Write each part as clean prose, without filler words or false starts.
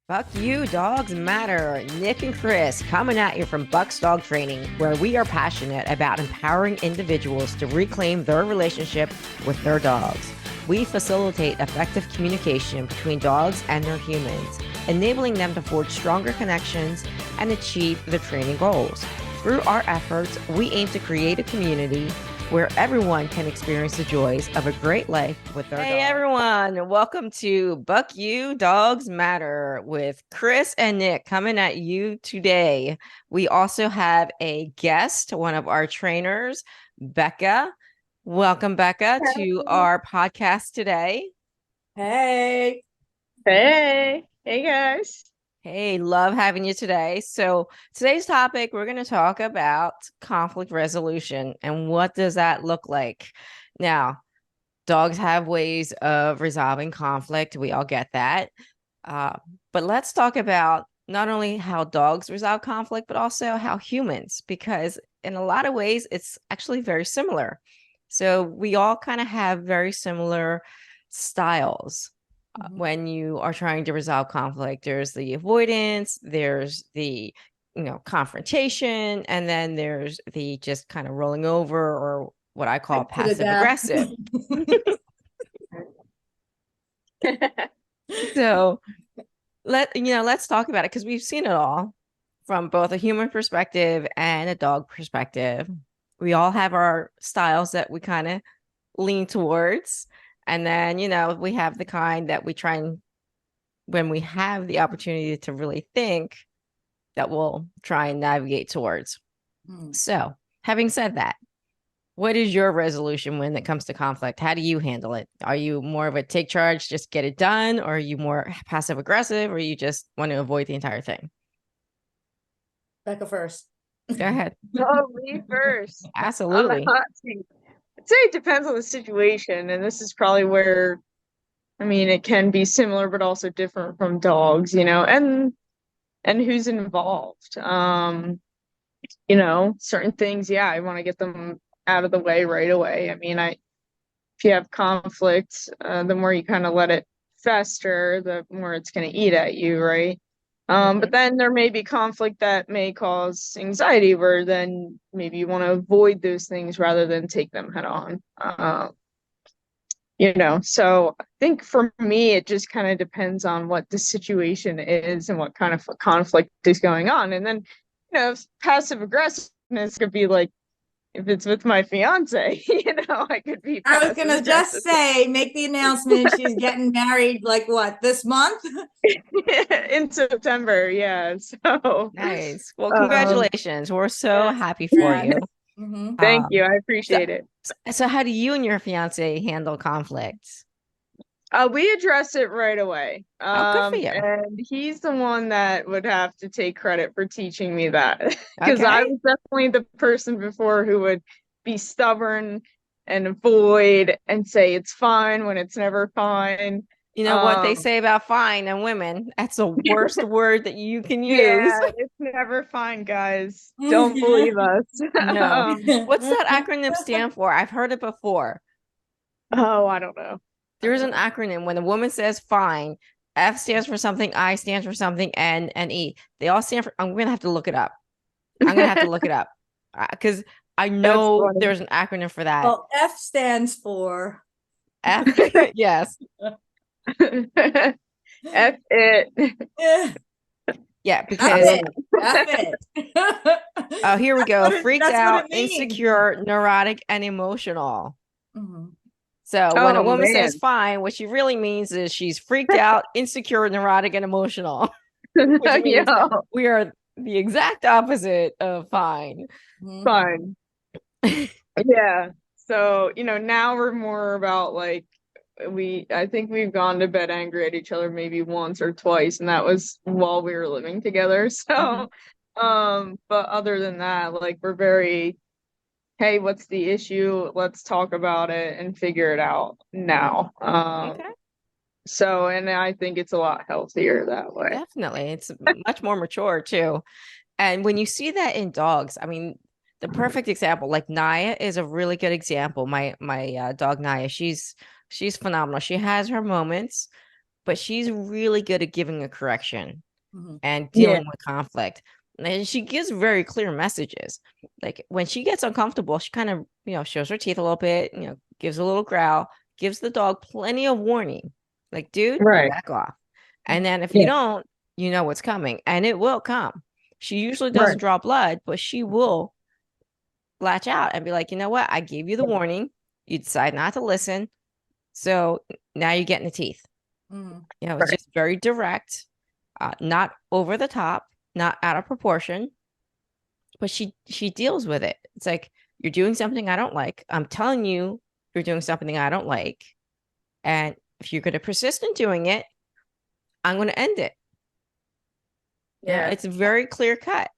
Fuck you, dogs matter. Nick and Chris coming at you from Bucks Dog Training, where we are passionate about empowering individuals to reclaim their relationship with their dogs. We facilitate effective communication between dogs and their humans, enabling them to forge stronger connections and achieve their training goals. Through our efforts, we aim to create a community where everyone can experience the joys of a great life with their Hey, dog. Everyone. Welcome to Buck You Dogs Matter with Chris and Nick coming at you today. We also have a guest, one of our trainers, Becca. Welcome, Becca, to our podcast today. Hey. Hey guys. Hey, love having you today. So today's topic, we're going to talk about conflict resolution and what does that look like? Now, dogs have ways of resolving conflict. We all get that. But let's talk about not only how dogs resolve conflict, but also how humans, because in a lot of ways, it's actually very similar. So we all kind of have very similar styles. When you are trying to resolve conflict, there's the avoidance, there's the confrontation, and then there's the just kind of rolling over, or what I call passive aggressive. So let's talk about it, because we've seen it all from both a human perspective and a dog perspective. We all have our styles that we kind of lean towards. And then, we have the kind that we try and, when we have the opportunity to really think, that we'll try and navigate towards. So, having said that, what is your resolution when it comes to conflict? How do you handle it? Are you more of a take charge, just get it done? Or are you more passive aggressive, or you just want to avoid the entire thing? Becca first. Go ahead. Oh, me first. Absolutely. I'd say it depends on the situation, and this is probably where, it can be similar but also different from dogs, and who's involved. Certain things, I want to get them out of the way right away. If you have conflict, the more you kind of let it fester, the more it's going to eat at you, right? But then there may be conflict that may cause anxiety, where then maybe you want to avoid those things rather than take them head on. So I think for me, it just kind of depends on what the situation is and what kind of conflict is going on. And then, passive aggressiveness could be like, if it's with my fiance, I could be. I was gonna just say, make the announcement. She's getting married, like what, this month? In September, yeah. So nice. Well, congratulations. We're so happy for you. Thank you. I appreciate it. So how do you and your fiance handle conflicts? We address it right away. Good for you. And he's the one that would have to take credit for teaching me that, because I was definitely the person before who would be stubborn and avoid and say it's fine when it's never fine. You know what they say about fine and women? That's the worst word that you can use. Yeah, it's never fine, guys. Don't believe us. No. What's that acronym stand for? I've heard it before. Oh, I don't know. There is an acronym. When a woman says fine, F stands for something, I stands for something, and E. They all stand for. I'm gonna have to look it up. Because I know there's an acronym for that. Well, F stands for F. Yes. F it. Yeah, because F it. Oh, here we go. Freaked out, insecure, neurotic, and emotional. So when a woman says fine, what she really means is she's freaked out, insecure, neurotic, and emotional. Which means we are the exact opposite of fine. Fine. Yeah. So, now we're more about like, I think we've gone to bed angry at each other maybe once or twice, and that was while we were living together. So, but other than that, like, we're very, hey, what's the issue? Let's talk about it and figure it out now. So, and I think it's a lot healthier that way. Definitely. It's much more mature too. And when you see that in dogs, the perfect example, like Naya is a really good example. My dog Naya, she's phenomenal. She has her moments, but she's really good at giving a correction Mhm. and Yeah. dealing with conflict. And she gives very clear messages. Like when she gets uncomfortable, she kind of, shows her teeth a little bit, gives a little growl, gives the dog plenty of warning. Like, dude, Right. back off. And then if Yeah. you don't, you know what's coming, and it will come. She usually Right. doesn't draw blood, but she will latch out and be like, you know what? I gave you the warning. You decide not to listen. So now you're getting the teeth. Mhm. It's Right. just very direct, not over the top, not out of proportion, but she deals with it. It's like, you're doing something I don't like. I'm telling you you're doing something I don't like. And if you're going to persist in doing it, I'm going to end it. Yeah. It's very clear cut.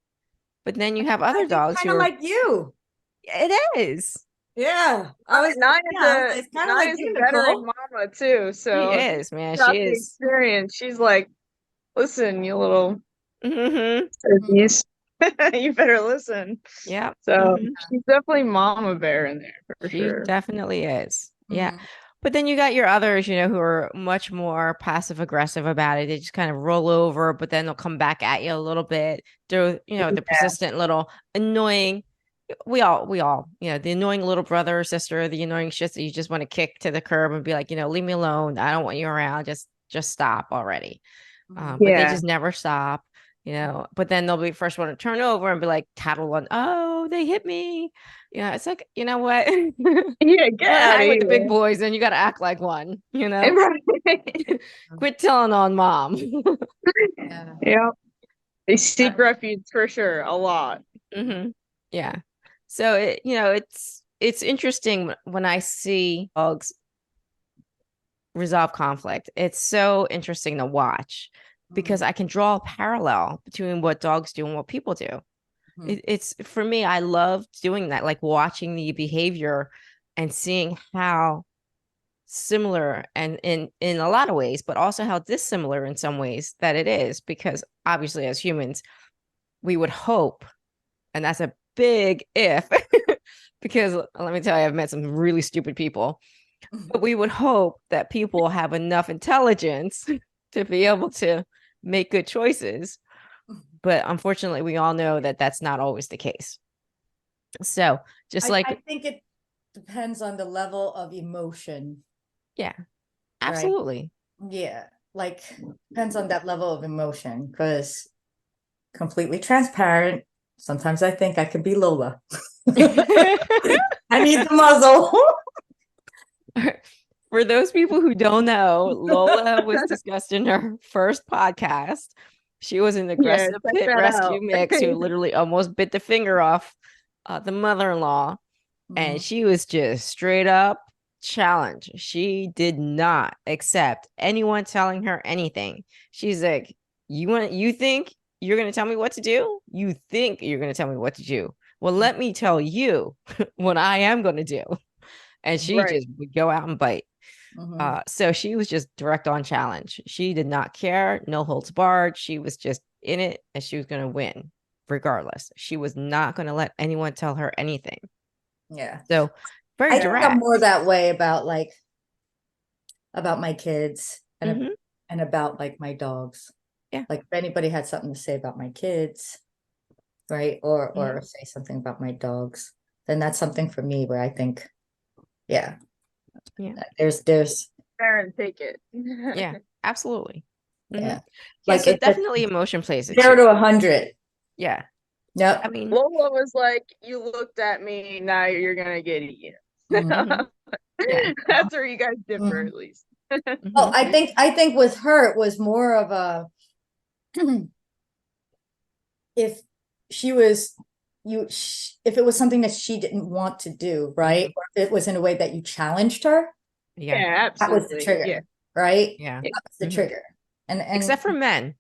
But then you have I other think dogs kind who of are, like you. it is. Yeah, I was. Naya's Yeah, a it's kind of like Naya's you, a veteran Nicole. mama too, She so is, man. got She the is. experience. She's like, listen, you little Mm-hmm. turkeys, you better listen. Yeah. So Mm-hmm. she's definitely mama bear in there for She sure. definitely is. Yeah. Mhm. But then you got your others, who are much more passive aggressive about it. They just kind of roll over, but then they'll come back at you a little bit. The persistent little annoying. We all, the annoying little brother or sister, the annoying shit that you just want to kick to the curb and be like, leave me alone. I don't want you around. Just stop already. Mhm. But they Yeah. just never stop. But then they'll be first one to turn over and be like, tattle on, oh, they hit me. It's like, you know what? Yeah, get You want to out of hang with the big here. boys, and you got to act like one. Right. Quit telling on mom. Yeah. Yeah. They seek refuge for sure, a lot. Hmm. Yeah. So it's interesting when I see dogs resolve conflict. It's so interesting to watch because Mhm. I can draw a parallel between what dogs do and what people do. Mhm. It's for me, I love doing that, like watching the behavior and seeing how similar and in a lot of ways, but also how dissimilar in some ways that it is, because obviously as humans we would hope, and that's a big if, because let me tell you, I've met some really stupid people, but we would hope that people have enough intelligence to be able to make good choices. But unfortunately we all know that that's not always the case. So just I think it depends on the level of emotion. yeah, absolutely. Yeah, like depends on that level of emotion. Because completely transparent, sometimes I think I could be Lola. I need the muzzle. For those people who don't know, Lola was discussed in her first podcast. She was an Yeah, aggressive check pit that rescue out. mix who literally almost bit the finger off the mother-in-law, and Mhm. she was just straight up challenged. She did not accept anyone telling her anything. She's like, you think you're going to tell me what to do? You think you're going to tell me what to do? Well, let me tell you what I am going to do. And she Right. just would go out and bite. Mhm. So she was just direct on challenge. She did not care, no holds barred. She was just in it, and she was going to win regardless. She was not going to let anyone tell her anything. Yeah, So very I think I'm direct. more that way about my kids and Mhm. and about like my dogs. Yeah. Like if anybody had something to say about my kids, right, or Mhm. say something about my dogs, then that's something for me where I think, yeah, Yeah. there's Fair and take it. Yeah, absolutely. Mhm. yeah, Yeah, like so it's definitely emotion plays it 0 too. to 100. Yeah. Yep. I mean, Lola was like, you looked at me, now you're gonna get eaten. Mhm. mhm. Yeah. That's where you guys differ, Mhm. at least. Oh, Mhm. I think with her it was more of a if she was if it was something that she didn't want to do, right? Mhm. Or if it was in a way that you challenged her, Yeah. Yeah, that was the absolutely. trigger, Yeah. right? Yeah. That was the Mhm. trigger. And Except for men.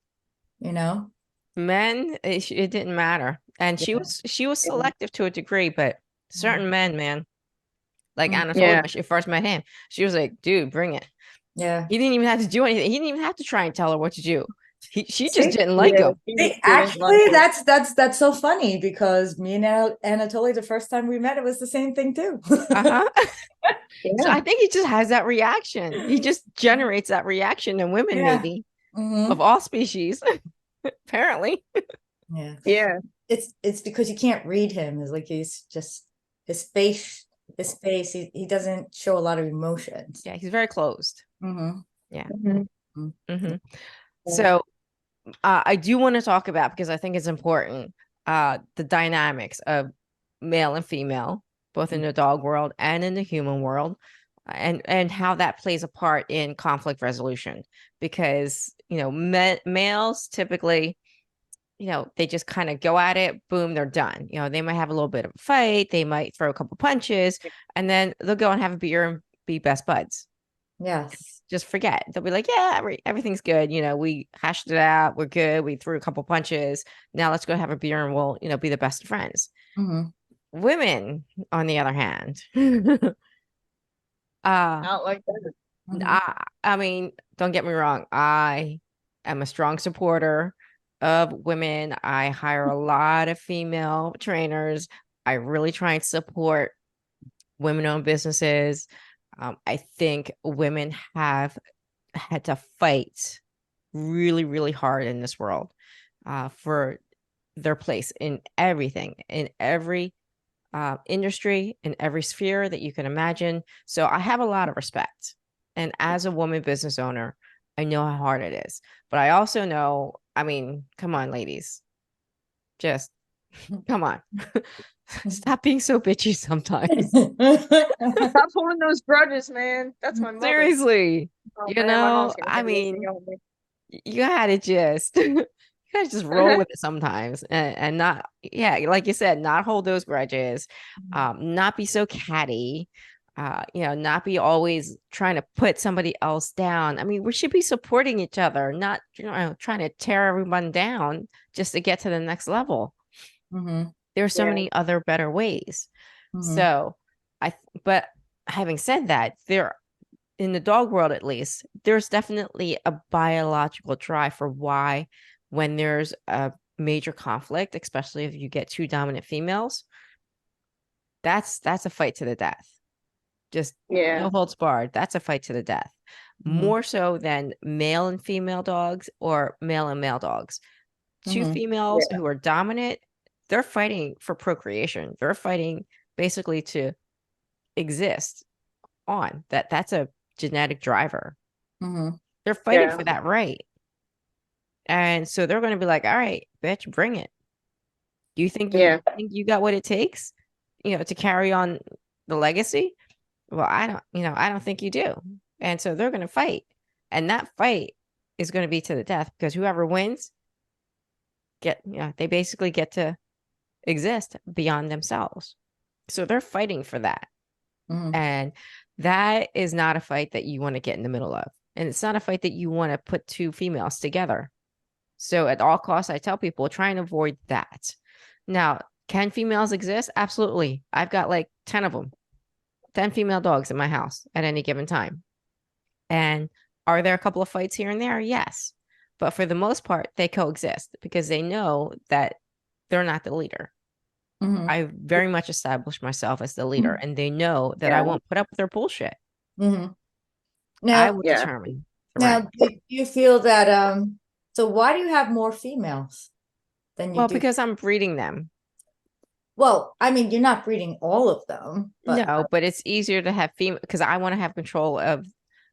you know, Men, it didn't matter. And she yeah. was selective to a degree, but certain men, man, like Mhm. Anna told me Yeah. when she first met him, she was like, dude, bring it. Yeah. He didn't even have to do anything. He didn't even have to try and tell her what to do. She just See? didn't like him. she See, just didn't like actually, it. that's so funny because me and Anatoly, the first time we met, it was the same thing too. Uh-huh. So Yeah. I think he just has that reaction. He just generates that reaction in women, Yeah. maybe Hmm. of all species, apparently. Yeah. Yeah. It's because you can't read him. It's like he's just his face, he doesn't show a lot of emotions. Yeah, he's very closed. Mm-hmm. Yeah. Mhm. Hmm. So I do want to talk about, because I think it's important, the dynamics of male and female, both in the dog world and in the human world, and how that plays a part in conflict resolution. Because males typically, they just kind of go at it, boom, they're done. They might have a little bit of a fight, they might throw a couple punches, and then they'll go and have a beer and be best buds. Yes. Just forget. They'll be like, yeah, everything's good. We hashed it out. We're good. We threw a couple punches. Now let's go have a beer and we'll, be the best of friends. Mm-hmm. Women, on the other hand, Not like that. Mm-hmm. I mean, don't get me wrong. I am a strong supporter of women. I hire a lot of female trainers. I really try and support women-owned businesses. I think women have had to fight really, really hard in this world for their place in everything, in every industry, in every sphere that you can imagine. So I have a lot of respect. And as a woman business owner, I know how hard it is. But I also know, I mean, come on, ladies, just come on. Stop being so bitchy sometimes. Stop holding those grudges, man. That's my mother. Seriously. Oh man, my mom's gonna I have this mean, thing on me. you gotta just you gotta just roll with it sometimes, and not, yeah, like you said, not hold those grudges, not be so catty, not be always trying to put somebody else down. I mean, we should be supporting each other, not trying to tear everyone down just to get to the next level. Mm-hmm. There's so Yeah. many other better ways. Mm-hmm. So but having said that, in the dog world, at least, there's definitely a biological drive for why, when there's a major conflict, especially if you get two dominant females, that's a fight to the death. Just Yeah. no holds barred. That's a fight to the death. Mm-hmm. More so than male and female dogs or male and male dogs. Two Mm-hmm. females who are dominant, they're fighting for procreation. They're fighting basically to exist on. That's a genetic driver. Mm-hmm. They're fighting Yeah. for that right. And so they're going to be like, all right, bitch, bring it. Do you think Yeah. you got what it takes, to carry on the legacy? Well, I don't think you do. And so they're going to fight. And that fight is going to be to the death, because whoever wins they basically get to exist beyond themselves. So they're fighting for that. Mm-hmm. And that is not a fight that you want to get in the middle of. And it's not a fight that you want to put two females together. So at all costs, I tell people, try and avoid that. Now, can females exist? Absolutely. I've got like 10 of them, 10 female dogs in my house at any given time. And are there a couple of fights here and there? Yes. But for the most part, they coexist because they know that they're not the leader. Mm-hmm. I very much established myself as the leader, and they know that I won't put up with their bullshit. Mm-hmm. I Now, will Yeah. determine. now, Right. do you feel that so why do you have more females than you Well, do? because I'm breeding them. Well, I mean, you're not breeding all of them, but No, but it's easier to have female, because I want to have control of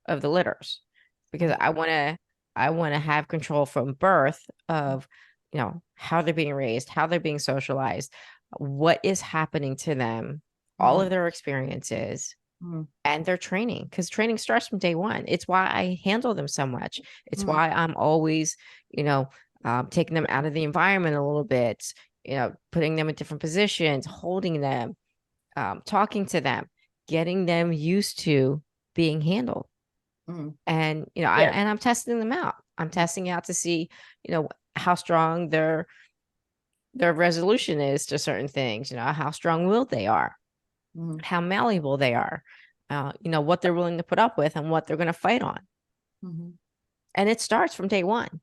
the litters, because I want to have control from birth of how they're being raised, how they're being socialized, what is happening to them, all of their experiences, Mhm. and their training, because training starts from day one. It's why I handle them so much. It's Mhm. why I'm always taking them out of the environment a little bit, putting them in different positions, holding them, talking to them, getting them used to being handled. Mhm. And I'm testing them out. I'm testing out to see how strong their resolution is to certain things, how strong-willed they are, Mhm. how malleable they are, what they're willing to put up with and what they're going to fight on. Mhm. And it starts from day one.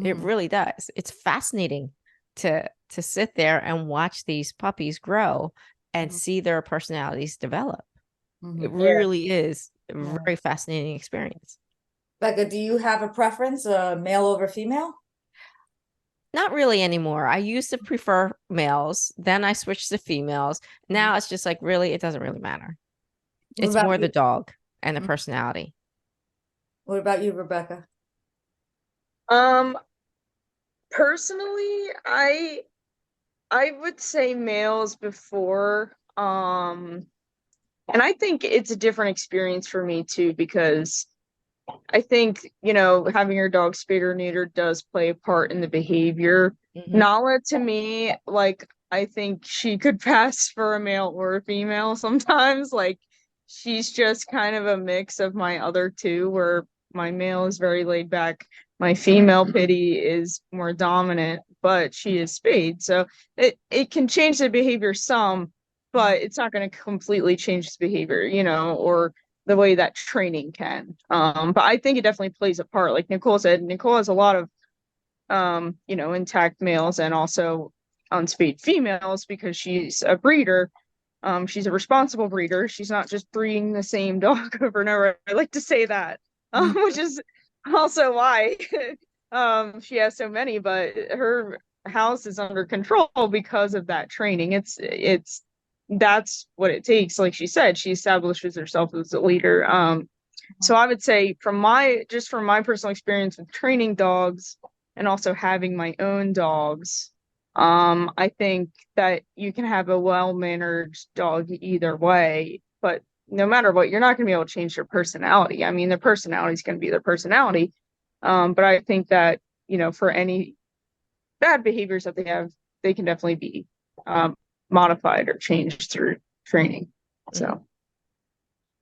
It Mhm. really does. It's fascinating to sit there and watch these puppies grow and Mhm. see their personalities develop. It Mhm. really is a Yeah. very fascinating experience. Becca, do you have a preference, male over female? Not really anymore. I used to prefer males, then I switched to females. Now it's just like really, it doesn't really matter. What It's about more the you? dog and the Mhm. personality. What about you, Rebecca? Um, personally, I would say males before. And I think it's a different experience for me too, because I think, having your dog spayed or neutered does play a part in the behavior. Mhm. Nala, to me, like, I think she could pass for a male or a female sometimes. Like, she's just kind of a mix of my other two, where my male is very laid back. My female pity is more dominant, but she is spayed. So it can change the behavior some, but it's not going to completely change the behavior, or the way that training can. But I think it definitely plays a part. Like Nicole said, Nicole has a lot of intact males and also unspayed females because she's a breeder. She's a responsible breeder. She's not just breeding the same dog over and over. I like to say that, Mhm. which is also why she has so many, but her house is under control because of that training. It's that's what it takes. Like she said, she establishes herself as a leader. So I would say from my personal experience with training dogs and also having my own dogs, I think that you can have a well-mannered dog either way, but no matter what, you're not going to be able to change their personality. I mean, their personality is going to be their personality. But I think that, for any bad behaviors that they have, they can definitely be modified or changed through training. So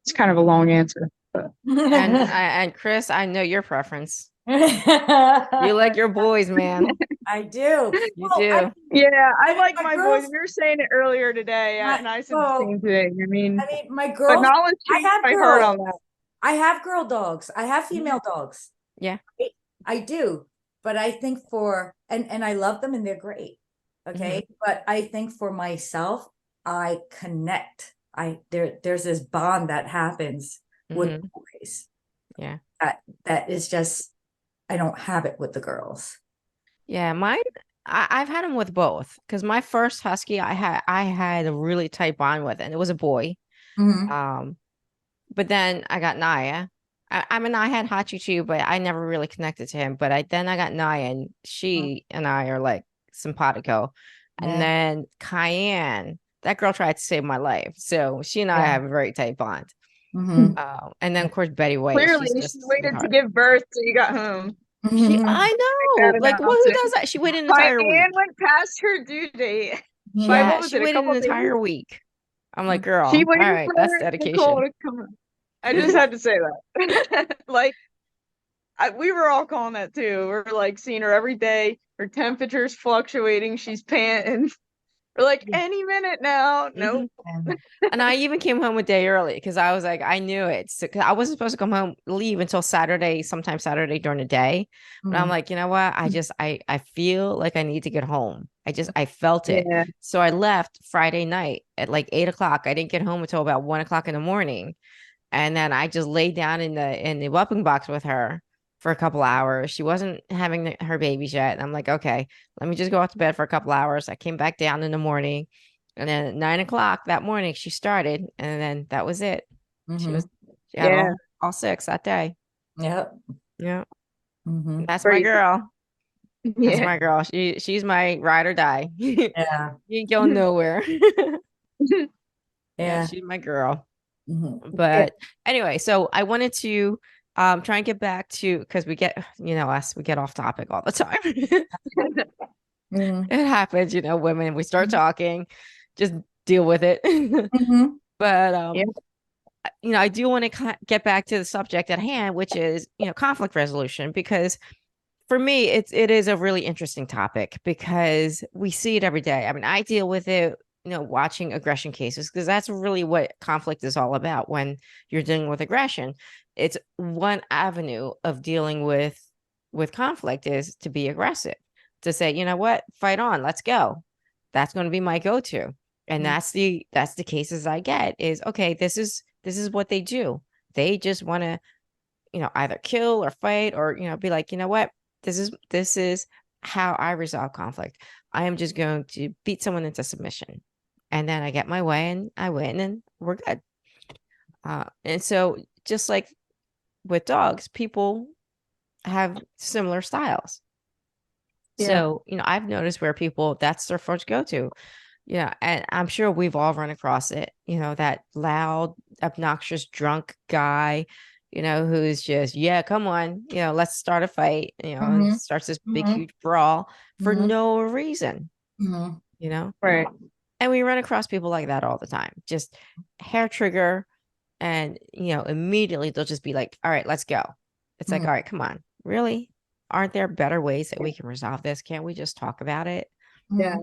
it's kind of a long answer, but And Chris, I know your preference. You like your boys, man. I do. You Well, do. yeah, I I mean, like my my boys. girls, We were saying it earlier today, my, and I said the well, same thing. my But girls, Nolan I changed have my heart girls. on that. I have girl dogs. I have female dogs. Yeah. I do. But I think and I love them and they're great. Okay. But I think for myself, I connect. There's this bond that happens with Mhm. boys. Yeah. That is just, I don't have it with the girls. Yeah, mine I've had them with both because my first husky I had a really tight bond with, and it was a boy. Mhm. Um, but then I got Naya. I mean, I had Hachi too, but I never really connected to him. But then I got Naya, and she and I are like simpatico. And Yeah. then Cayenne, that girl tried to save my life, so she and I Yeah. have a very tight bond. Mhm. And then of course Betty White, Clearly, she's she just a waited to sweetheart. give birth till you got home. Mhm. I Make know, that like, well, who announcement. does that? She waited an entire Diane week. went past her due date by Yeah. what Yeah, was she it, a waited an couple days? entire week. I'm like, She girl, all waited right, for that's Nicole dedication. to come home. I just had to say that. Like, we were all calling that too. We're like seeing her every day. Her temperature's fluctuating. She's panting. We're like, any minute now. Nope. Mhm. And I even came home a day early because I was like, I knew it. So, 'cause I wasn't supposed to come home, leave until Saturday, sometime Saturday during the day. But I'm Mhm. like, you know what? I feel like I need to get home. I felt it. Yeah. So I left Friday night at like 8 o'clock. I didn't get home until about 1 o'clock in the morning. And then I just laid down in the whooping box with her for a couple hours. She wasn't having her babies yet. And I'm like, okay, let me just go out to bed for a couple hours. I came back down in the morning. And then at 9 o'clock that morning, she started. And then that was it. Mhm. She had Yeah. all six that day. Yep. Yeah. Mhm. That's my Crazy. girl. That's Yeah. my girl. She's my ride or die. You Yeah. ain't going nowhere. Yeah, Yeah. she's my girl. Mhm. But anyway, so I wanted to try and get back to because we get us we get off topic all the time. Mhm. It happens, women, we start talking, just deal with it. Mhm. But Yeah. I do want to get back to the subject at hand, which is conflict resolution, because for me it is a really interesting topic because we see it every day. I mean, I deal with it, watching aggression cases, because that's really what conflict is all about. When you're dealing with aggression, it's one avenue of dealing with with conflict is to be aggressive, to say, you know what, fight on, let's go. That's going to be my go-to. And that's the cases I get is, okay, this is what they do. They just want to, either kill or fight or, be like, you know what, this is how I resolve conflict. I am just going to beat someone into submission. And then I get my way and I win and we're good. And so just like with dogs, people have similar styles. Yeah. So, I've noticed where people, that's their first go-to. Yeah. And I'm sure we've all run across it, that loud, obnoxious, drunk guy, who's just, yeah, come on, let's start a fight, and starts this big, huge brawl for no reason, Right. And we run across people like that all the time, just hair trigger. And, immediately they'll just be like, all right, let's go. It's like, all right, come on. Really? Aren't there better ways that we can resolve this? Can't we just talk about it? Yeah.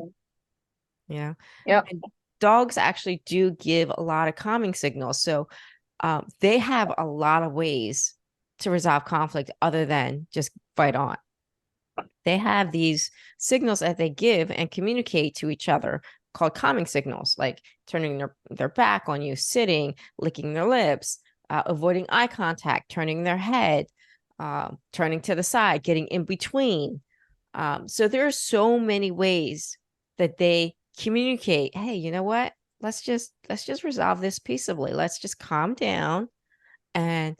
Yeah. Yep. And dogs actually do give a lot of calming signals. So they have a lot of ways to resolve conflict other than just fight on. They have these signals that they give and communicate to each other called calming signals, like turning their back on you, sitting, licking their lips, avoiding eye contact, turning their head, turning to the side, getting in between. So there are so many ways that they communicate, hey, you know what? Let's just resolve this peaceably. Let's just calm down and,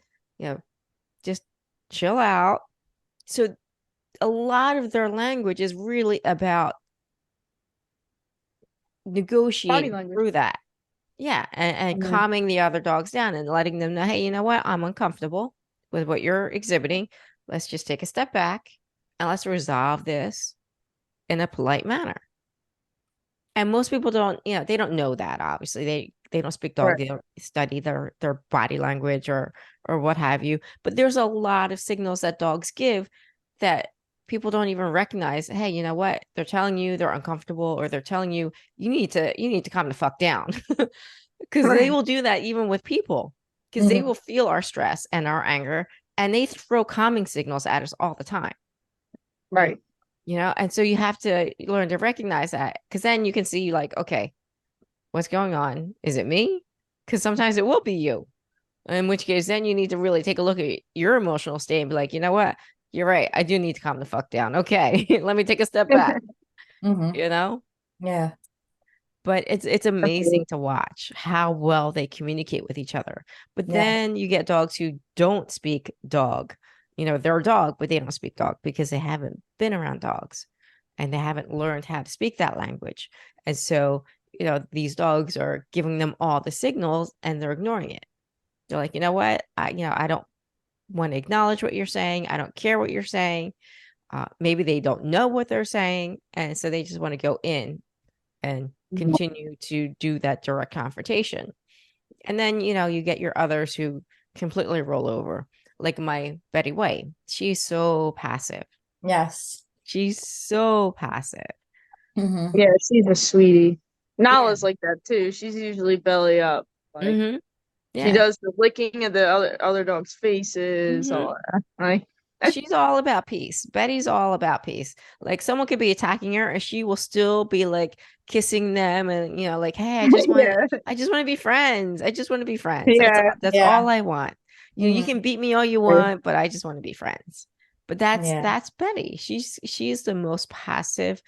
just chill out. So a lot of their language is really about negotiating through that. Yeah. And calming the other dogs down and letting them know, hey, you know what? I'm uncomfortable with what you're exhibiting. Let's just take a step back and let's resolve this in a polite manner. And most people don't, they don't know that, obviously. They don't speak dog, they don't study their body language or what have you. But there's a lot of signals that dogs give that people don't even recognize. Hey, you know what? They're telling you they're uncomfortable, or they're telling you you need to calm the fuck down. Because they will do that even with people, because they will feel our stress and our anger, and they throw calming signals at us all the time. Right. And so you have to learn to recognize that, because then you can see, like, okay, what's going on? Is it me? Because sometimes it will be you. In which case, then you need to really take a look at your emotional state and be like, you know what? You're right. I do need to calm the fuck down. Okay, let me take a step back. Yeah. But it's amazing to watch how well they communicate with each other. But then you get dogs who don't speak dog. They're a dog, but they don't speak dog because they haven't been around dogs and they haven't learned how to speak that language. And so, these dogs are giving them all the signals and they're ignoring it. They're like, you know what? I don't want to acknowledge what you're saying. I don't care what you're saying. Maybe they don't know what they're saying. And so they just want to go in and continue to do that direct confrontation. And then, you get your others who completely roll over. Like my Betty White. She's so passive. Yes. She's so passive. Yeah, she's a sweetie. Nala's like that too. She's usually belly up. Like she does the licking of the other dogs' faces. All right. She's all about peace. Betty's all about peace. Like someone could be attacking her and she will still be like kissing them and like, hey, I just want to be friends. I just want to be friends. Yeah. That's all I want. You can beat me all you want, but I just want to be friends. But that's Betty. She's the most passive,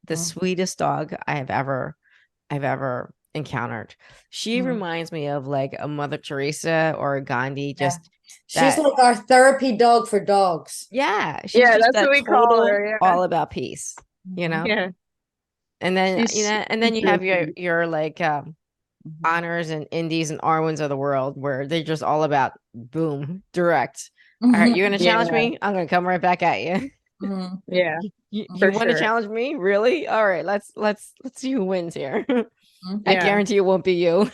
the sweetest dog I've ever encountered. She reminds me of like a Mother Teresa or a Gandhi. She's like our therapy dog for dogs. Yeah. She's just that's what we call her. Yeah. All about peace, Yeah. And then, and then you have your like Honors and Indies and Arwins of the world where they're just all about boom, direct. All right, you're gonna challenge me? I'm gonna come right back at you. Yeah. You want to challenge me? Really? All right, let's see who wins here. I guarantee it won't be you.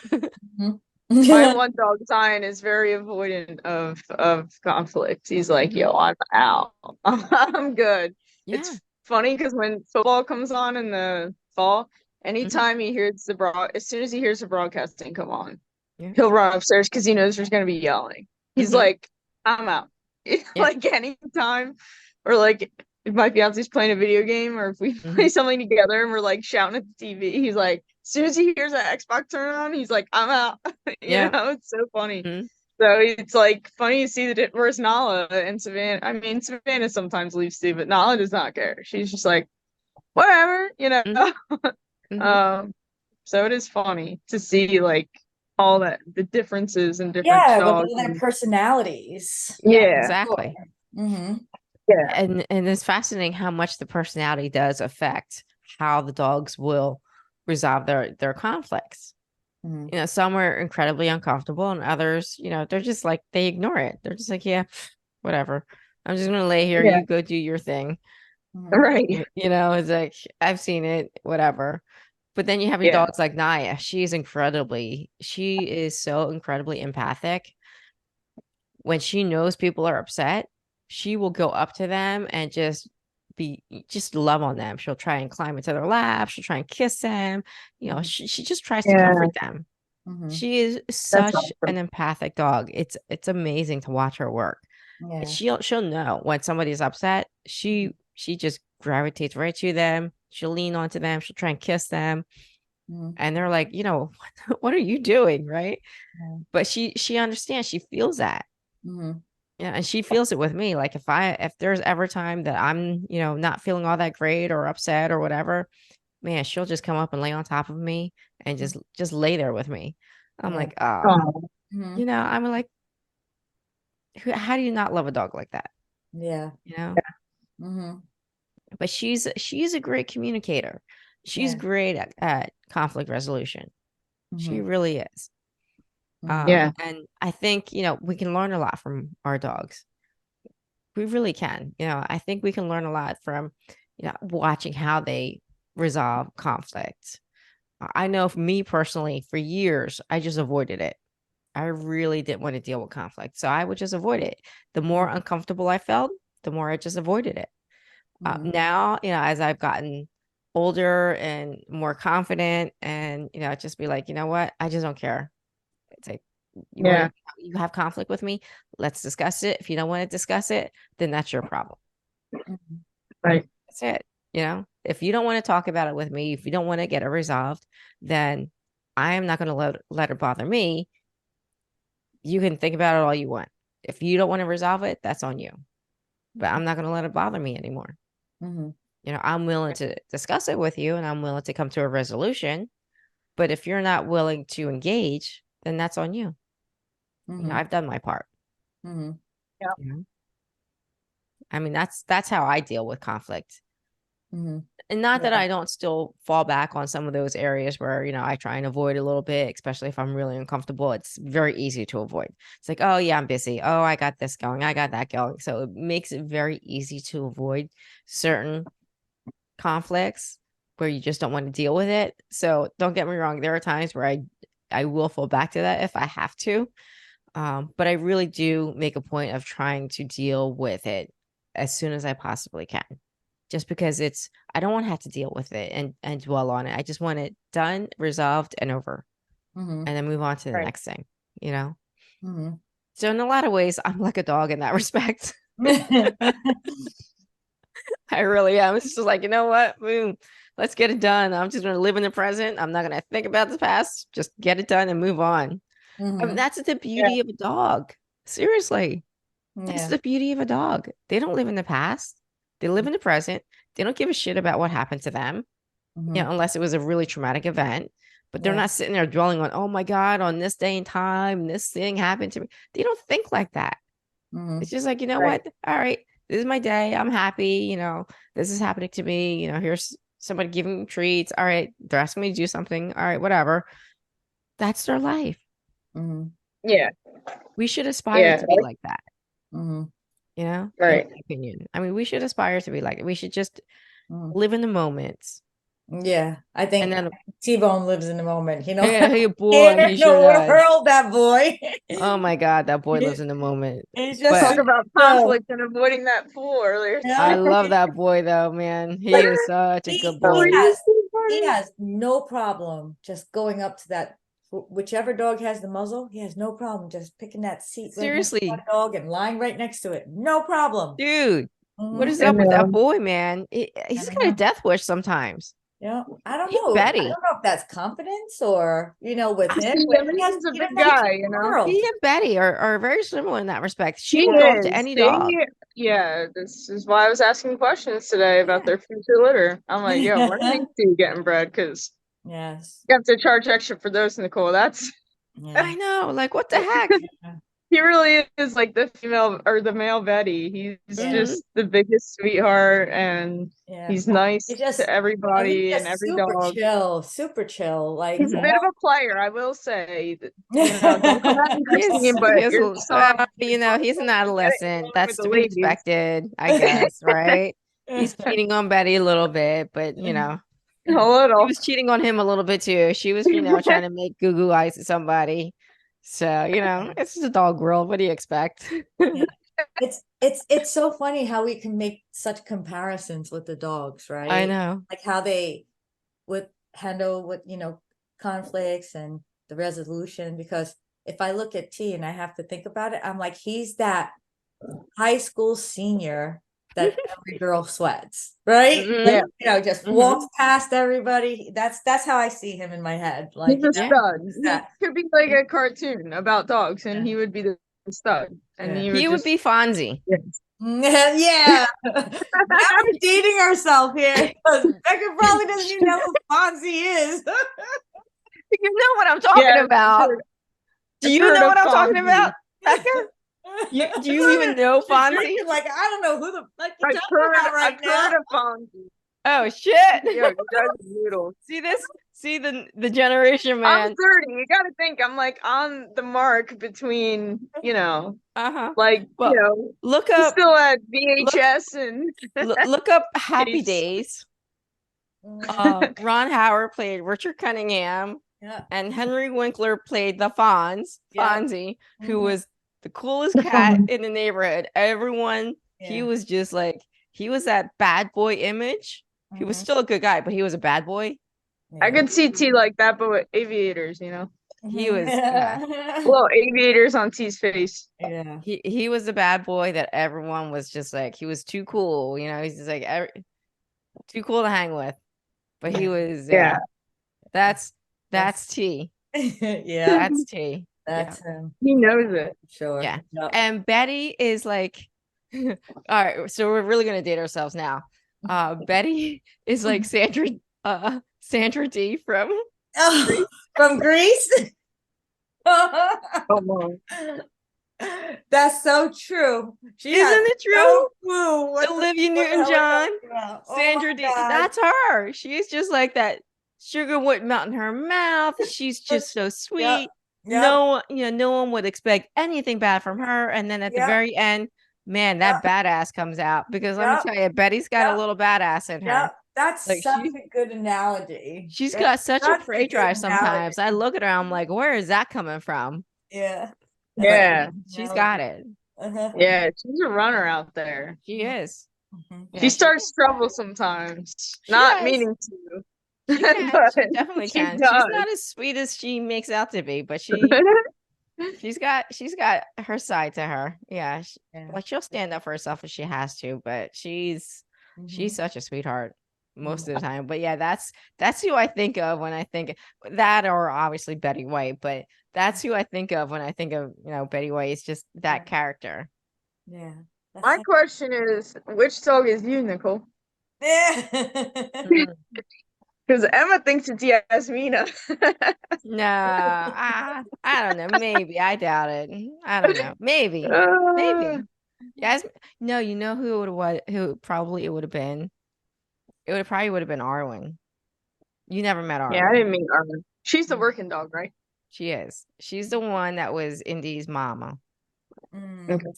My one dog Zion is very avoidant of conflict. He's like, yo, I'm out. I'm good. Yeah. It's funny because when football comes on in the fall, anytime he hears as soon as he hears the broadcasting come on, he'll run upstairs because he knows there's gonna be yelling. He's like, I'm out. Like anytime or like if my fiance's playing a video game, or if we play something together and we're like shouting at the TV, he's like, as soon as he hears that Xbox turn on, he's like, I'm out. Yeah. It's so funny. Mhm. So it's like funny to see that whereas Nala and Savannah, I mean, Savannah sometimes leaves too, but Nala does not care. She's just like, whatever, Mhm. So it is funny to see like all that the differences in different Yeah, with dogs. all their personalities. Yeah. Exactly. Mm-hmm. Yeah. And it's fascinating how much the personality does affect how the dogs will resolve their conflicts. Mm-hmm. You know, some are incredibly uncomfortable, and others, you know, they're just like they ignore it. They're just like, yeah, whatever. I'm just gonna lay here. Yeah. You go do your thing. Right. You know, it's like I've seen it, whatever. But then you have your Yeah. dogs like Naya. She is so incredibly empathic. When she knows people are upset, she will go up to them and just love on them. She'll try and climb into their lap. She'll try and kiss them. You know, she just tries to Yeah. comfort them. Mm-hmm. She is That's such awesome. an empathic dog. It's amazing to watch her work. Yeah. She'll know when somebody's upset. She just gravitates right to them. She'll lean onto them. She'll try and kiss them. Mm-hmm. And they're like, you know, what are you doing? Right. Yeah. But she understands, she feels that. Mm-hmm. Yeah. And she feels it with me. Like if there's ever time that I'm, you know, not feeling all that great or upset or whatever, man, she'll just come up and lay on top of me and just lay there with me. I'm Yeah. like, oh, Oh, Mm-hmm. you know, I'm like, how do you not love a dog like that? Yeah. You know? Mm-hmm. But she's a great communicator. She's Yeah. great at conflict resolution. She Mm-hmm. really is. Mhm. Yeah. And I think, you know, we can learn a lot from our dogs. We really can. You know, I think we can learn a lot from, you know, watching how they resolve conflict. I know for me personally, for years, I just avoided it. I really didn't want to deal with conflict. So I would just avoid it. The more uncomfortable I felt, the more I just avoided it. Mhm. Now, you know, as I've gotten older and more confident, and, you know, just be like, you know what? I just don't care. It's like, Yeah. you have conflict with me, let's discuss it. If you don't want to discuss it, then that's your problem. Mhm. Right. That's it. You know, if you don't want to talk about it with me, if you don't want to get it resolved, then I am not going to let it bother me. You can think about it all you want. If you don't want to resolve it, that's on you. But I'm not going to let it bother me anymore. Mhm. You know, I'm willing to discuss it with you and I'm willing to come to a resolution. But if you're not willing to engage, then that's on you. You know, Mhm. I've done my part. Mhm. You know? I mean, that's how I deal with conflict. Mhm. And not that Yeah. I don't still fall back on some of those areas where, you know, I try and avoid a little bit, especially if I'm really uncomfortable. It's very easy to avoid. It's like, oh, yeah, I'm busy. Oh, I got this going. I got that going. So it makes it very easy to avoid certain conflicts where you just don't want to deal with it. So don't get me wrong. There are times where I will fall back to that if I have to. But I really do make a point of trying to deal with it as soon as I possibly can. Just because I don't want to have to deal with it and dwell on it. I just want it done, resolved, and over, Mhm. and then move on to the Right. next thing, you know? Mhm. So in a lot of ways, I'm like a dog in that respect. I really am. It's just like, you know what? Boom. Let's get it done. I'm just going to live in the present. I'm not going to think about the past. Just get it done and move on. I mean, Mhm. that's the Yeah. beauty of a dog. Seriously. That's Yeah. the beauty of a dog. They don't live in the past. They live in the present. They don't give a shit about what happened to them, you know, Mhm. unless it was a really traumatic event. But they're Yeah. not sitting there dwelling on, oh my God, on this day and time, this thing happened to me. They don't think like that. It's Mhm. just like, you know Right. what? All right, this is my day. I'm happy. You know, this is happening to me. You know, here's somebody giving me treats. All right, they're asking me to do something. All right, whatever. That's their life. Mhm. Yeah. We should aspire Yeah. to be like that, Mhm. you know, in Right. my opinion. I mean, we should aspire to be like it. We should just Mhm. live in the moments. Yeah, I And think then, T-Bone lives in the moment. yeah, hey, boy, Care he in sure the does. world, that boy. Oh my God, that boy lives He- in the moment. He's But just Talk about conflict and avoiding that pool earlier. I yeah. love that boy though, man. He Like is such a good he boy. has no problem just going up to that whichever dog has the muzzle. He has no problem just picking that seat right next to Seriously, that dog and lying right next to it. No problem. dude, What is I up with that know. boy, man? He's got a know. death wish sometimes. Yeah, I don't Hey, know. I Betty. don't know if that's confidence or, with I him, see. but I mean, he's a he big doesn't have to guy, change you the know. world. He and Betty are very similar in that respect. She He will go up to is. any dog. Yeah, this is why I was asking questions today about Yeah. their future litter. I'm like, yo, when are these two getting bred? Because Yes. you have to charge extra for those, Nicole. That's Yeah. I know. Like, what the heck? he really is like the female or the male Betty. He's Yeah. Mhm. just the biggest sweetheart, and Yeah. he's nice It just to everybody he's and just every dog. super chill. Like, He's a Mhm. bit of a player, I will say. Don't come at me for singing, but your song, He's an get it adolescent. along with That's the to be ladies. expected, I guess, right? He's cheating on Betty a little bit, but A she little. was cheating on him a little bit too. She was, trying to make goo goo eyes at somebody. So, it's just a dog world. What do you expect? Yeah. It's so funny how we can make such comparisons with the dogs, I right? know. Like how they would handle with, conflicts and the resolution. Because if I look at T and I have to think about it, I'm like, he's that high school senior that every girl sweats, right? Mhm. Yeah. Just Mhm. walks past everybody. That's how I see him in my head. Like, He's a Yeah. stud. He that. could be like a cartoon about dogs, and Yeah. he would be the stud. And Yeah. he He would would just be Fonzie. Yeah. Now we're dating ourselves here because Becca probably doesn't even know who Fonzie is. You know what I'm talking about. Do you know what I'm talking about, Becca? Do you even know Fonzie? Like, I don't know who the fuck you're I've talking about I've right now. heard of Fonzie. Oh shit! Yo, you guys are brutal. See this? See the generation, I'm man. 30. You gotta think I'm like on the mark between, Uh-huh. like, Well, look I'm up still at look VHS and look up Happy tapes. Days. Ron Howard played Richard Cunningham, Yeah. and Henry Winkler played the Fonzie, who Mhm. was the coolest cat in the neighborhood. Everyone, he Yeah. was just like, he was that bad boy image. He was Mhm. still a good guy, but he was a bad boy. I Yeah. could see T like that, but with aviators, He was, Well, aviators on T's face. Yeah. he was the bad boy that everyone was just like, he was too cool, he's just like too cool to hang with. But he was, Yeah. that's T. Yeah. That's T. That's him. He knows it. Sure. Yeah. Yep. And Betty is like, all right, so we're really gonna date ourselves now. Betty is like Sandra D from Oh, from Greece. Come on. That's so true. She Isn't has it true? no clue what Olivia what the hell we're Newton-John, talking about. Oh Sandra my D. God. That's her. She's just like that. Sugar wouldn't melt in her mouth. She's just so sweet. Yep. No one would expect anything bad from her. And then at the Yep. very end, man, that badass comes out, because let me Yep. tell you, Betty's got Yep. a little badass in her. Yep. That's Like, such a good analogy. She's That's got such a such prey good drive sometimes. I analogy. look at her, I'm like, where is that coming from? Yeah. But Yeah. she's got it. Uh-huh. Yeah, she's a runner out there. She is. Mhm. Yeah, She starts trouble sometimes. Not does. meaning to. She can. but She definitely she can. does. She's not as sweet as she makes out to be, but she's got her side to her. Yeah, Yeah. like she'll stand up for herself if she has to, but she's Mhm. such a sweetheart most Mhm. of the time. But yeah, that's who I think of when I think that, or obviously Betty White, but that's who I think of when I think of, Betty White. It's just that character. Yeah. My question is, which dog is you, Nicole? Yeah. Mm. Because Emma thinks it's Yasmina. No, I don't know. Maybe. I doubt it. I don't know. Maybe. Maybe. Yes. No, you know who probably it would have been? Probably would have been Arwen. You never met Arwen. Yeah, I didn't mean Arwen. She's the working dog, right? She is. She's the one that was Indy's mama. Okay.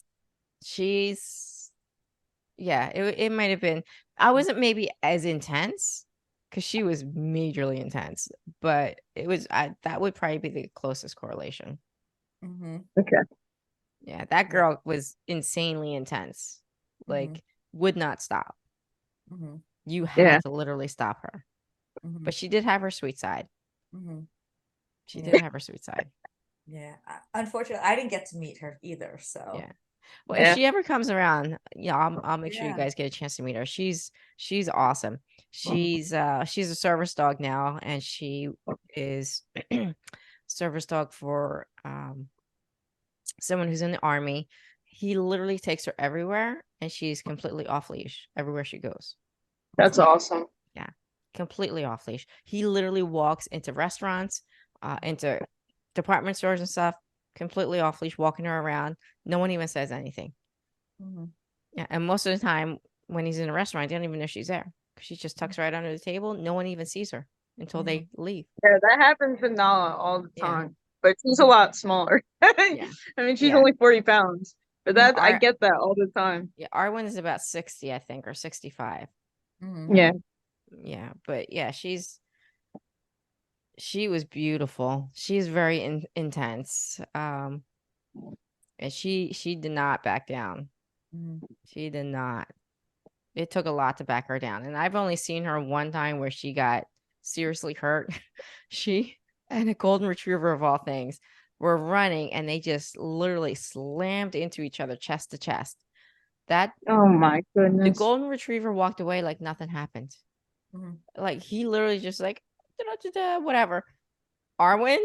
It might have been. I wasn't maybe as intense, because she was majorly intense, but that would probably be the closest correlation. Okay. Yeah, that girl was insanely intense. Like, would not stop. You had to literally stop her. But she did have her sweet side. She did have her sweet side. Yeah. Unfortunately, I didn't get to meet her either. So Yeah. Well, if Yeah. she ever comes around, yeah, I'll make sure you Yeah. guys get a chance to meet her. She's awesome. She's a service dog now, and she is service dog for someone who's in the army. He literally takes her everywhere, and she's completely off leash everywhere she goes. That's awesome. Yeah, completely off leash. He literally walks into restaurants, into department stores and stuff, completely off leash, walking her around. No one even says anything. Mhm. Yeah, and most of the time when he's in a restaurant, they don't even know she's there because she just tucks right under the table. No one even sees her until they leave. Yeah, that happens to Nala all the Yeah. time. But she's a lot smaller. Yeah. I mean, she's Yeah. only 40 pounds. But that I Ar- get that all the time. Yeah, Arwen is about 60, I think, or 65. Mhm. Yeah. Yeah, but yeah, she was beautiful. She's very intense. And she did not back down. Mhm. She did not. It took a lot to back her down. And I've only seen her one time where she got seriously hurt. She and a golden retriever of all things were running, and they just literally slammed into each other chest to chest. That Oh my the goodness. golden retriever walked away like nothing happened. Mhm. Like he literally just like whatever. Arwen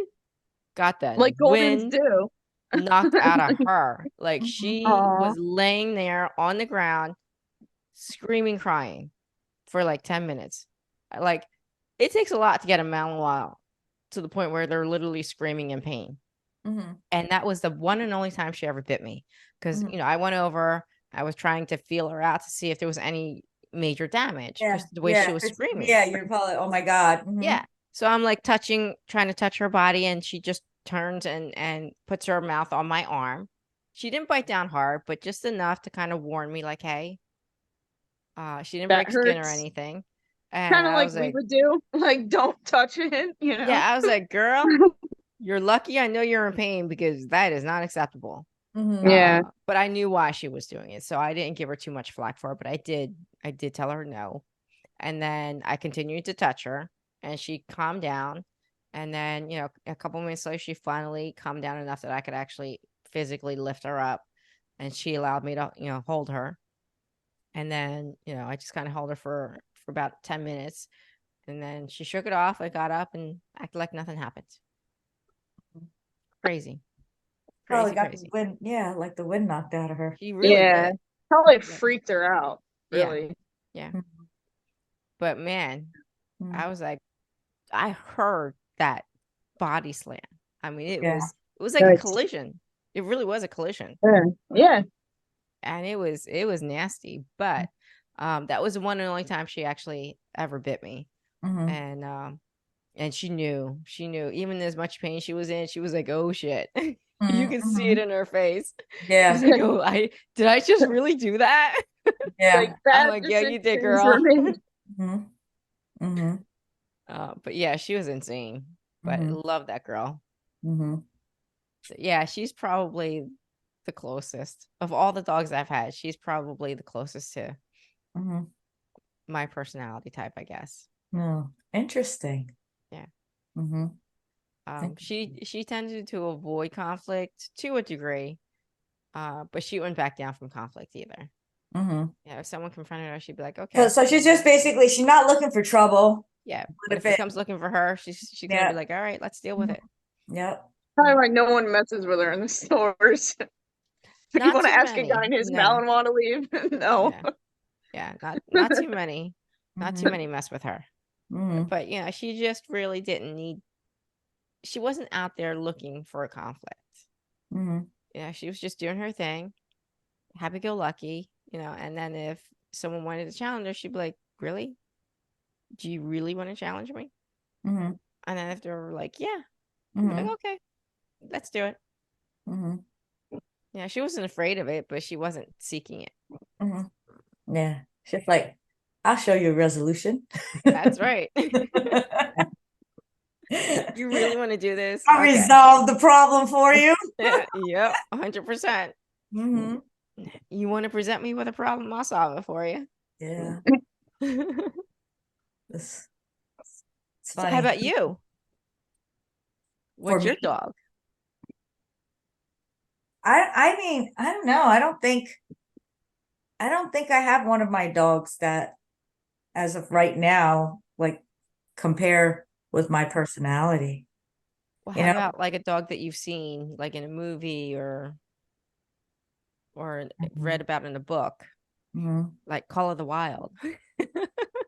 got the Like Goldens wind do. knocked out of her. Like Mhm. she Aw. was laying there on the ground, screaming, crying for like 10 minutes. Like it takes a lot to get a Malinois to the point where they're literally screaming in pain. Mhm. And that was the one and only time she ever bit me. Because, Mhm. I went over, I was trying to feel her out to see if there was any major damage Yeah. because the way Yeah. she was screaming. Yeah. You're probably, oh my God. Mhm. Yeah. So I'm like trying to touch her body, and she just turns and puts her mouth on my arm. She didn't bite down hard, but just enough to kind of warn me, like, hey, she didn't That break skin or hurts. anything. And Kind of I like was we like, would do. Like, don't touch it, you know? yeah, I was like, girl, you're lucky I know you're in pain because that is not acceptable. Mhm. Yeah. But I knew why she was doing it, so I didn't give her too much flack for it, but I did tell her no. And then I continued to touch her, and she calmed down. And then, a couple minutes later, she finally calmed down enough that I could actually physically lift her up, and she allowed me to, hold her. And then, I just kind of held her for about 10 minutes, and then she shook it off. I got up and acted like nothing happened. Crazy. Probably Crazy, got crazy. the wind. Yeah. Like the wind knocked out of her. She really Yeah. did. Probably Yeah. freaked her out. Yeah. Really. Yeah. Mhm. But man, Mhm. I was like, I heard that body slam. I mean, it Yeah. was like a Nice. collision. It really was a collision. Yeah. And it was nasty. But that was the one and only time she actually ever bit me. Mhm. And she knew even as much pain she was in, she was like, oh shit. You Mhm. can see it Mhm. in her face. Yeah. She's like, oh, did I just really do that? Yeah. Like that I'm like, yeah, you did, decision girl. for me. Mhm. Mhm. But yeah, she was insane. But I Mhm. love that girl. Mhm. So, yeah, she's probably the closest of all the dogs I've had. She's probably the closest to Mhm. my personality type, I guess. No. Interesting. Yeah. Mhm. She tended to avoid conflict to a degree, but she wouldn't back down from conflict either. Mhm. Yeah, if someone confronted her, she'd be like, So, okay. so she's just basically, she's not looking for trouble. Yeah, But but if it comes looking for her, she's gonna be Yeah. like, all right, let's deal with it. Yep. Probably why no one messes with her in the stores. You Not want to too ask a many. guy in his No. Malinois to leave? No. Yeah, not too many. Not too Mhm. many mess with her. Mhm. But she just really didn't need. She wasn't out there looking for a conflict. Mhm. Yeah, she was just doing her thing, happy go lucky, and then if someone wanted to challenge her, she'd be like, really? Do you really want to challenge me? Mhm. And then if they were like, yeah, she'd be like, Mhm. okay, let's do it. Mhm. Yeah, she wasn't afraid of it, but she wasn't seeking it. Mhm. Yeah. She's like, I'll show you a resolution. That's right. You really want to do this? I'll Okay. resolve the problem for you. Yep, 100%. Mhm. You want to present me with a problem? I'll solve it for you. Yeah. It's So funny. how about you? For What's your me? dog? I mean, I don't know. I don't think I have one of my dogs that, as of right now, like compare with my personality. Well, You how know? about like a dog that you've seen, like in a movie or read Mhm. about in a book, Mhm. like Call of the Wild?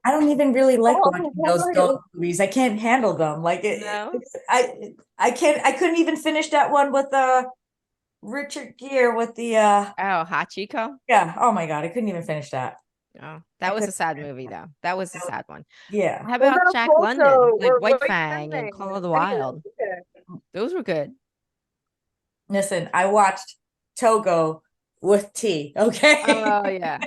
I don't even really like Oh, watching those dog movies. I can't handle them. Like No? I can't. I couldn't even finish that one with Richard Gere with the Oh, Hachiko? yeah. Oh my God, I couldn't even finish that. Oh, I that was a couldn't. sad movie though. That was a sad one. Yeah. How what about about Jack London, Balto like or White White Fang and Fang? Call of the Any of Wild? that? Those were good. Listen, I watched Togo with T. Okay. Oh yeah.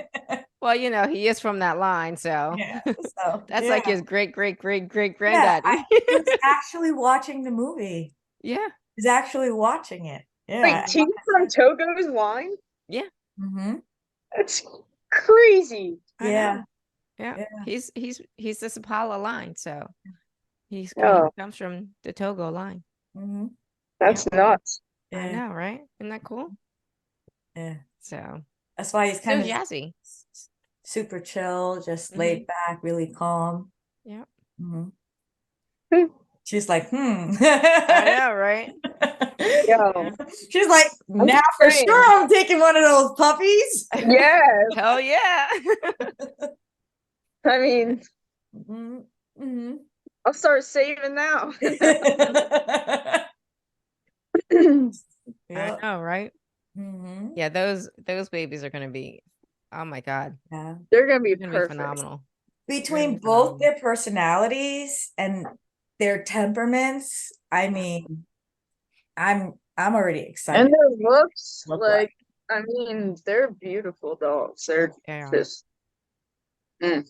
Well, he is from that line, so Yeah. So that's like yeah. his great great great great Yeah. granddaddy. He was actually watching the movie. Yeah. He's actually watching it. Wait, Yeah. T from Togo's line? Yeah. Mm-hmm. That's crazy. I Yeah. know. Yeah. Yeah. He's this Impala line, so he Oh, comes from the Togo line. Mm-hmm. Yeah. that's nuts. I Yeah. know, right? Isn't that cool? Yeah. So That's why he's so kind of jazzy. super chill, just Hmm. laid back, really calm. Yeah. Mhm. Hmm. She's like, I know, right? Yo, Yeah. She's like, I'm now just for saying. sure I'm taking one of those puppies. Yeah, Hell yeah. I mean, Mhm. Mhm. I'll start saving now. I Yep. know, right? Hmm. Yeah, those babies are gonna be, oh my God, Yeah. They're gonna be they're gonna be perfect. phenomenal. They're gonna Between be both phenomenal. their personalities and their temperaments, I Yeah. mean, I'm already And excited. their looks, Look like. like, I mean, they're beautiful dogs. They're Yeah, just, mm,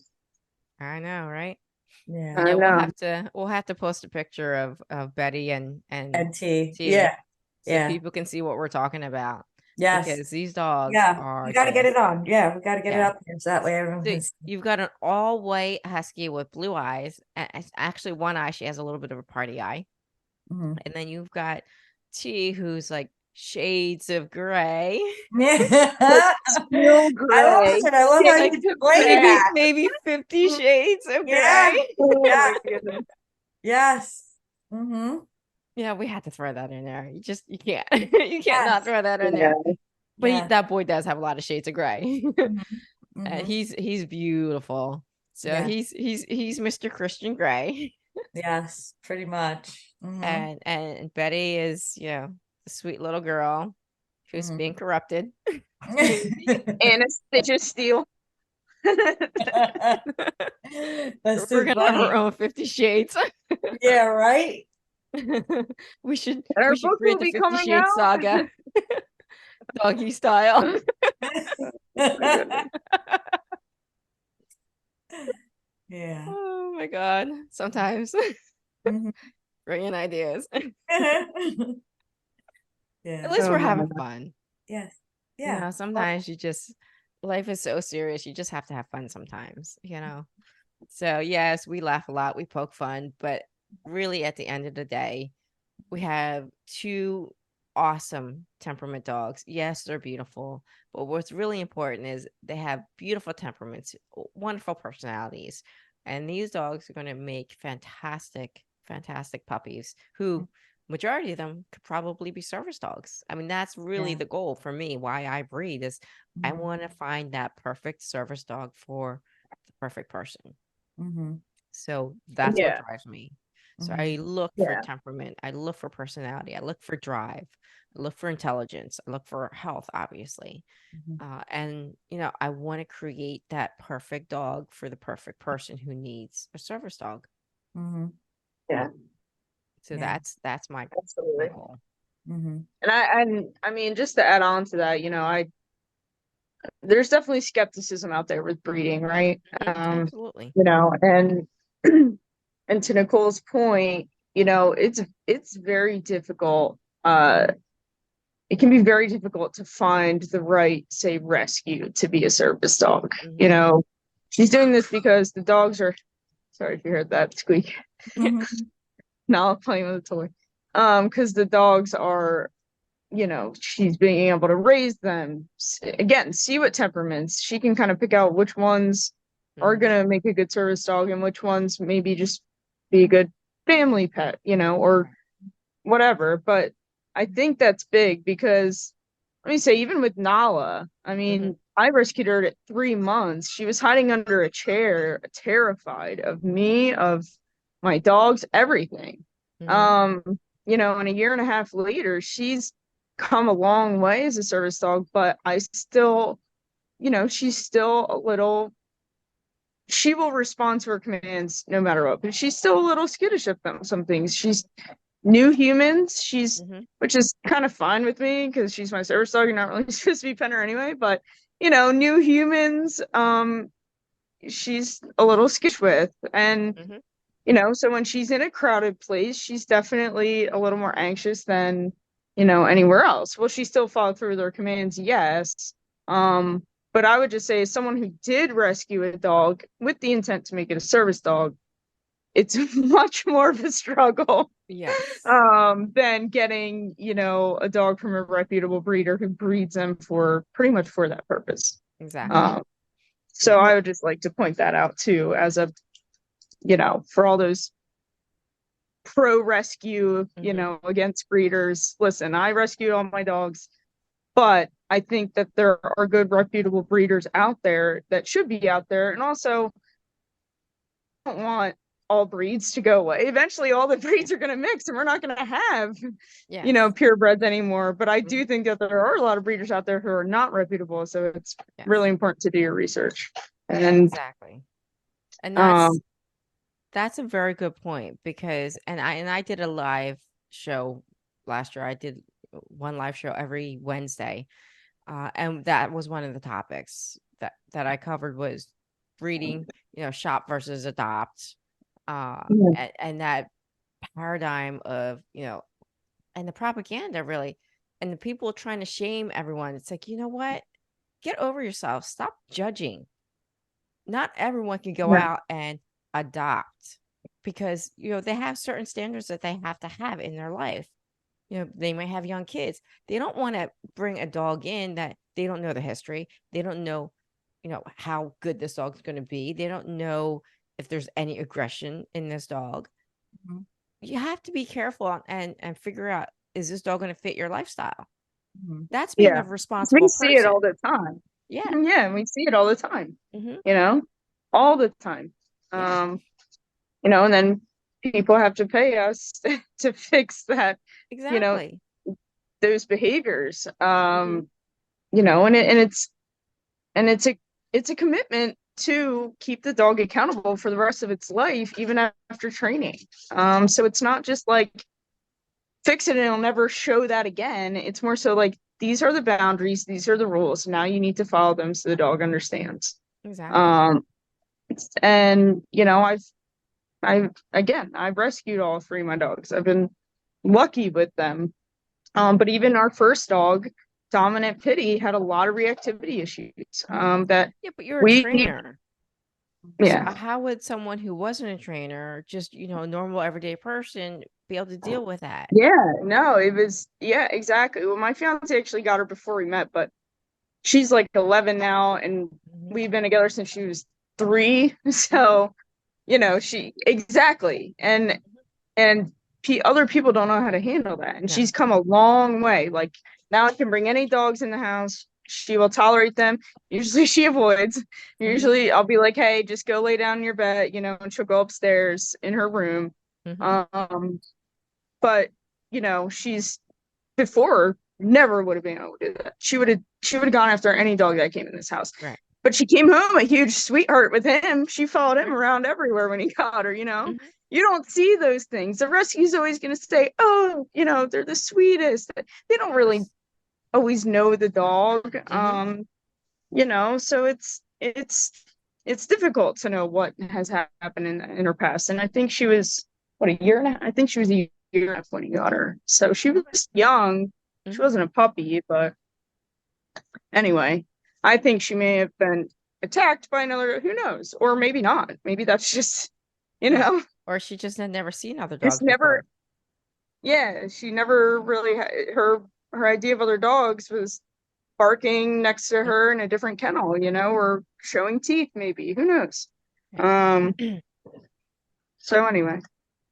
I know, right? Yeah. I Yeah, know. we'll have to post a picture of Betty and And T. T Yeah. so Yeah. people can see what we're talking about Yes. because these dogs Yeah. We are got to get just it on. Yeah. We got to get it yeah. up here so that way everyone So can see. you've got an all white husky with blue eyes. Actually, one eye she has a little bit of a party eye, Mhm. and then you've got T, who's like shades of gray, Yeah. Like, steel I love gray. it. I love how you like explain maybe that. maybe 50 Mhm. shades of Yeah. gray. Oh Yeah. my goodness. Yes. Mm-hmm. Yeah, we had to throw that in there. You can't you can't not Yes. throw that in Yeah. there. But Yes. that boy does have a lot of shades of gray. Mhm. And Mhm. he's beautiful. So Yeah. he's Mr. Christian Grey. Yes. Pretty much. Mm-hmm. And Betty is, a sweet little girl who's being Mm-hmm. corrupted. Anastasia Steele. That's We're too gonna have our funny. own 50 Shades. Yeah, right? we should And our we should book will create the be 50 coming Shades out. saga. Doggy style. Yeah. Oh my God. Sometimes Mhm. brilliant ideas. At Yeah. least we're having Oh, fun. Yes. Yeah. Sometimes life is so serious. You just have to have fun sometimes. So yes, we laugh a lot, we poke fun, but really at the end of the day, we have two awesome temperament dogs. Yes, they're beautiful, but what's really important is they have beautiful temperaments, wonderful personalities. And these dogs are going to make fantastic, fantastic puppies who majority of them could probably be service dogs. I mean, that's really Yeah. the goal for me. Why I breed is I Mhm. want to find that perfect service dog for the perfect person. Mhm. So that's what yeah. drives me. So I Mhm. look for Yeah. temperament, I look for personality, I look for drive, I look for intelligence, I look for health, obviously. Mhm. And I want to create that perfect dog for the perfect person who needs a service dog. Mhm. Yeah. So Yeah. that's my Absolutely. goal. Mhm. And I mean, just to add on to that, there's definitely skepticism out there with breeding, right? Absolutely. And and to Nicole's point, it's very difficult. It can be very difficult to find the right, say, rescue to be a service dog. Mhm. She's doing this because the dogs are, sorry if you heard that squeak. Mhm. Now I'm playing with the toy. Because the dogs are you know, she's being able to raise them. Again, see what temperaments. She can kind of pick out which ones are Mhm. going to make a good service dog and which ones maybe just be a good family pet, you know, or whatever. But I think that's big because let me say, even with Nala, I Mhm. mean, I rescued her at 3 months. She was hiding under a chair, terrified of me, of my dogs, everything. Mhm. Um, you know, and a year and a half later, she's come a long way as a service dog, but I still, you know, she's still a little, she will respond to her commands no matter what, but she's still a little skittish of them, some things. She's new humans. She's, Mhm. which is kind of fine with me because she's my service dog. You're not really supposed to be petting her anyway, but you know, new humans, she's a little skittish with. And, Mhm. you know, so when she's in a crowded place, she's definitely a little more anxious than, you know, anywhere else. Will she still follow through with her commands? Yes. But I would just say, as someone who did rescue a dog with the intent to make it a service dog, it's much more of a struggle Yes. than getting, you know, a dog from a reputable breeder who breeds them for pretty much for that purpose. Exactly. Um, so Yeah. I would just like to point that out too, as a, you know, for all those pro rescue, you Mhm. know, against breeders. Listen, I rescued all my dogs, but I think that there are good reputable breeders out there that should be out there. And also, I don't want all breeds to go away. Eventually, all the breeds are going to mix, and we're not going to have, you know, Yes. purebreds anymore. But I do Mhm. think that there are a lot of breeders out there who are not reputable. So it's Yes. really important to do your research. And Exactly. And um, that's a very good point because and I did a live show last year. I did one live show every Wednesday. And that was one of the topics that I covered was breeding, shop versus adopt. And that paradigm of, and the propaganda really, and the people trying to shame everyone. It's like, you know what? Get over yourself. Stop judging. Not everyone can go yeah, out and adopt because, they have certain standards that they have to have in their life. They might have young kids. They don't want to bring a dog in that they don't know the history. They don't know, how good this dog's going to be. They don't know if there's any aggression in this dog. Mhm. You have to be careful and figure out, is this dog going to fit your lifestyle? Mhm. That's being yeah, a we responsible see it person. all the time. Yeah. Yeah, we see it all the time. Hmm. You know, all the time. Yeah. You know, and then people have to pay us to fix that. You know, Exactly. those behaviors. Hmm. You know, and it's a commitment to keep the dog accountable for the rest of its life, even after training. So it's not just like fix it and it'll never show that again. It's more so like these are the boundaries, these are the rules. Now you need to follow them so the dog understands. Exactly. Um, and you know, I've rescued all three of my dogs. I've been lucky with them. But even our first dog, Dominant Pity, had a lot of reactivity issues. That Yeah, but you're a we, trainer. So yeah, how would someone who wasn't a trainer, just, a normal everyday person, be able to deal with that? yeah, no, it was, yeah, exactly. Well, my fiance actually got her before we met, but she's like 11 now, and Hmm. we've been together since she was 3. Hmm. So, you know, she exactly, and other people don't know how to handle that, and No. she's come a long way. Like now, I can bring any dogs in the house. She will tolerate them. Usually, she avoids. Hmm. Usually, I'll be like, "Hey, just go lay down in your bed," you know, and she'll go upstairs in her room. Hmm. Um, but you know, she's before never would have been able to do that. She would have gone after any dog that came in this house. Right. But she came home a huge sweetheart with him. She followed him around everywhere when he got her, you know. Hmm. You don't see those things. The rescue's always going to say, "Oh, you know, they're the sweetest." They don't really always know the dog. Hmm. You know, so it's difficult to know what has happened in her past. And I think she was what, a year and a half? I think she was a year and a half when he got her. So she was young. She Hmm. wasn't a puppy, but anyway, I think she may have been attacked by another, who knows? Or maybe not. Maybe that's just, you Yeah. know, Or she just had never seen other just dogs never, before. yeah, she never really, her her idea of other dogs was barking next to her in a different kennel, or showing teeth, maybe. Who knows? So anyway,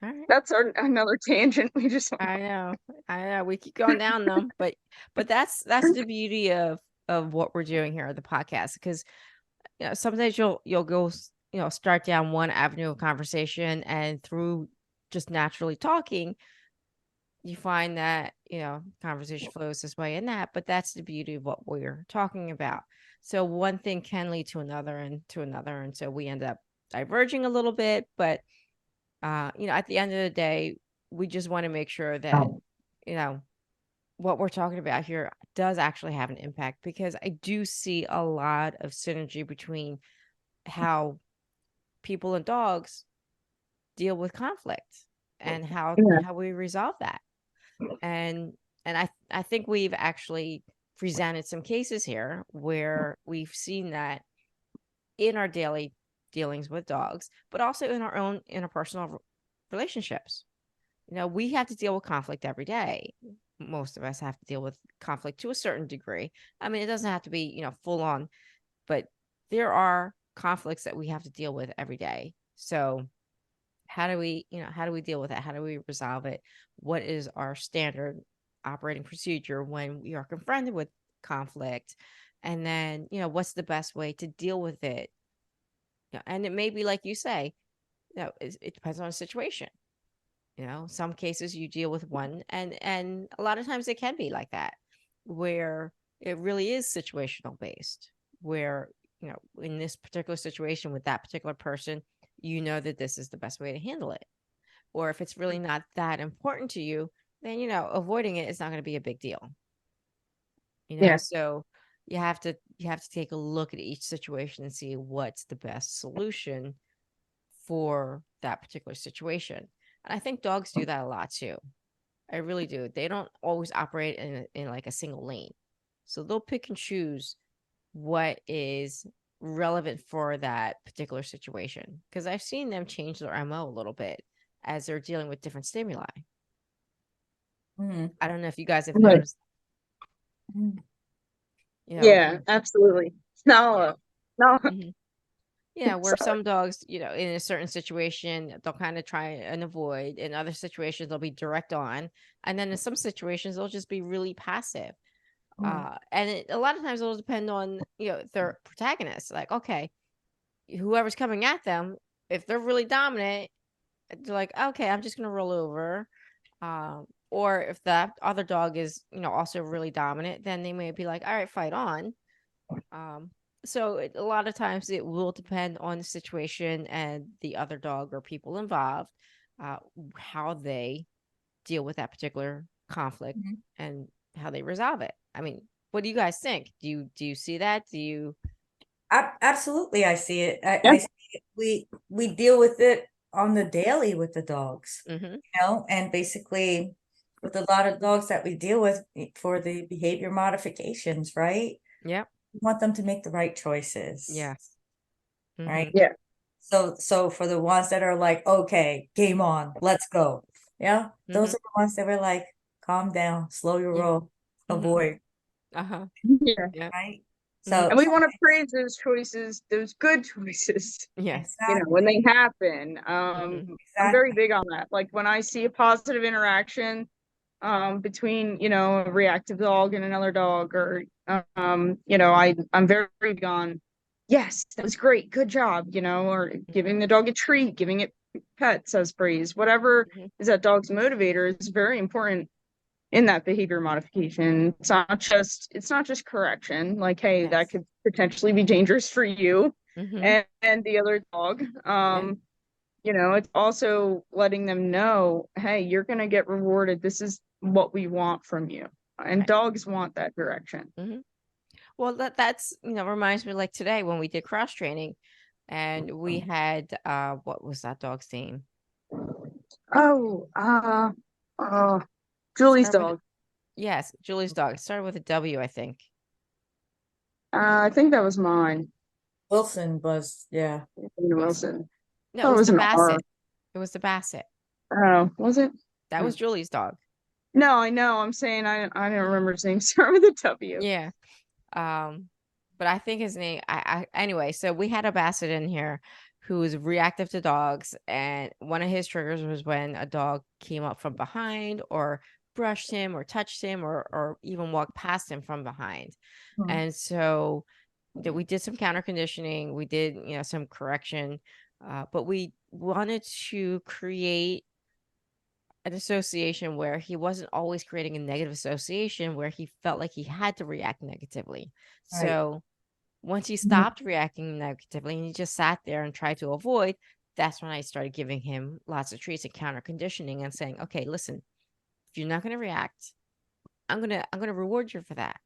All right. that's another tangent. We just I know. We keep going down them, but that's the beauty of what we're doing here at the podcast, because sometimes you'll go start down one avenue of conversation, and through just naturally talking, you find that conversation flows this way and that. But that's the beauty of what we're talking about. So one thing can lead to another and to another, and so we end up diverging a little bit, but at the end of the day, we just want to make sure that what we're talking about here does actually have an impact, because I do see a lot of synergy between how people and dogs deal with conflict and how we resolve that. And I think we've actually presented some cases here where we've seen that in our daily dealings with dogs, but also in our own interpersonal relationships. We have to deal with conflict every day. Most of us have to deal with conflict to a certain degree. I mean, it doesn't have to be, full on, but there are conflicts that we have to deal with every day. So how do we deal with it? How do we resolve it? What is our standard operating procedure when we are confronted with conflict? And then, what's the best way to deal with it? And it may be like you say, it depends on the situation. Some cases you deal with one, and a lot of times it can be like that, where it really is situational based, where in this particular situation with that particular person, that this is the best way to handle it. Or if it's really not that important to you, then avoiding it is not going to be a big deal. So you have to take a look at each situation and see what's the best solution for that particular situation. And I think dogs do that a lot too. I really do. They don't always operate in like a single lane. So they'll pick and choose what is relevant for that particular situation. Because I've seen them change their MO a little bit as they're dealing with different stimuli. I don't know if you guys have noticed. Yeah, absolutely. No. Mm-hmm. Yeah, where some dogs, in a certain situation, they'll kind of try and avoid. In other situations, they'll be direct on. And then in some situations, they'll just be really passive. And a lot of times it'll depend on, their protagonist. Like, okay, whoever's coming at them, if they're really dominant, they're like, okay, I'm just going to roll over. Or if that other dog is, also really dominant, then they may be like, all right, fight on. So a lot of times it will depend on the situation and the other dog or people involved, how they deal with that particular conflict and how they resolve it. I mean, what do you guys think? Do you see that? Do you? Absolutely, I see it. I see it. We deal with it on the daily with the dogs, and basically with a lot of dogs that we deal with for the behavior modifications, right? Yep. We want them to make the right choices. Yes. Right. Yeah. So for the ones that are like, okay, game on, let's go. Yeah. Those are the ones that were like, calm down, slow your roll, avoid. Yeah. Right. And we want to praise those choices, those good choices. Yes. When they happen. I'm very big on that. Like when I see a positive interaction between, a reactive dog and another dog, or I'm very big on, yes, that was great, good job, or giving the dog a treat, giving it pets as praise, whatever is that dog's motivator is very important in that behavior modification. It's not just correction, like, hey, that could potentially be dangerous for you and the other dog. It's also letting them know, hey, you're going to get rewarded. This is what we want from you. And dogs want that direction. Well, that's, reminds me, like today when we did cross training and we had, what was that dog's name? Julie's dog. Yes, Julie's dog. It started with a W, I think. I think that was mine. Wilson was, yeah. Wilson. No, it was the Basset. It was the Basset. Oh, was it? That was Julie's dog. No, I know. I'm saying I don't remember his name. Start with a W. Yeah. But I think his name, anyway, so we had a basset in here who was reactive to dogs, and one of his triggers was when a dog came up from behind or brushed him or touched him or even walked past him from behind. Mhm. And so we did some counter conditioning, we did, some correction, but we wanted to create an association where he wasn't always creating a negative association where he felt like he had to react negatively. Right. So once he Mhm. stopped reacting negatively and he just sat there and tried to avoid, that's when I started giving him lots of treats and counter conditioning and saying, okay, listen, if you're not going to react, I'm going to reward you for that.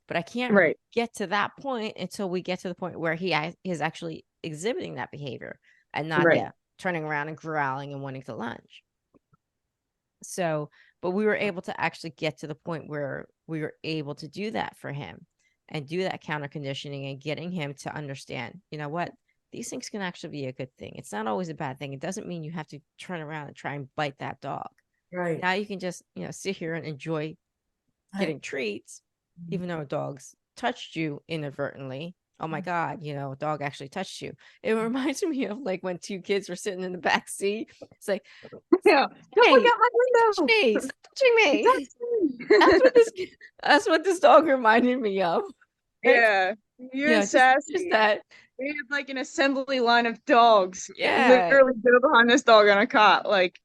But I can't Right. get to that point until we get to the point where he is actually exhibiting that behavior and not Right. turning around and growling and wanting to lunge. So, but we were able to actually get to the point where we were able to do that for him and do that counter conditioning and getting him to understand, you know what, these things can actually be a good thing. It's not always a bad thing. It doesn't mean you have to turn around and try and bite that dog. Right. Now you can just, sit here and enjoy getting treats, even though a dog's touched you inadvertently. Oh my God, a dog actually touched you. It reminds me of like when two kids were sitting in the back seat. It's like, Yeah. Don't look hey, out my touch window. me, stop touching me. That's That's what this dog reminded me of. Yeah. You're Just sassy. that. We had like an assembly line of dogs. Yeah. Literally go behind this dog on a cot, like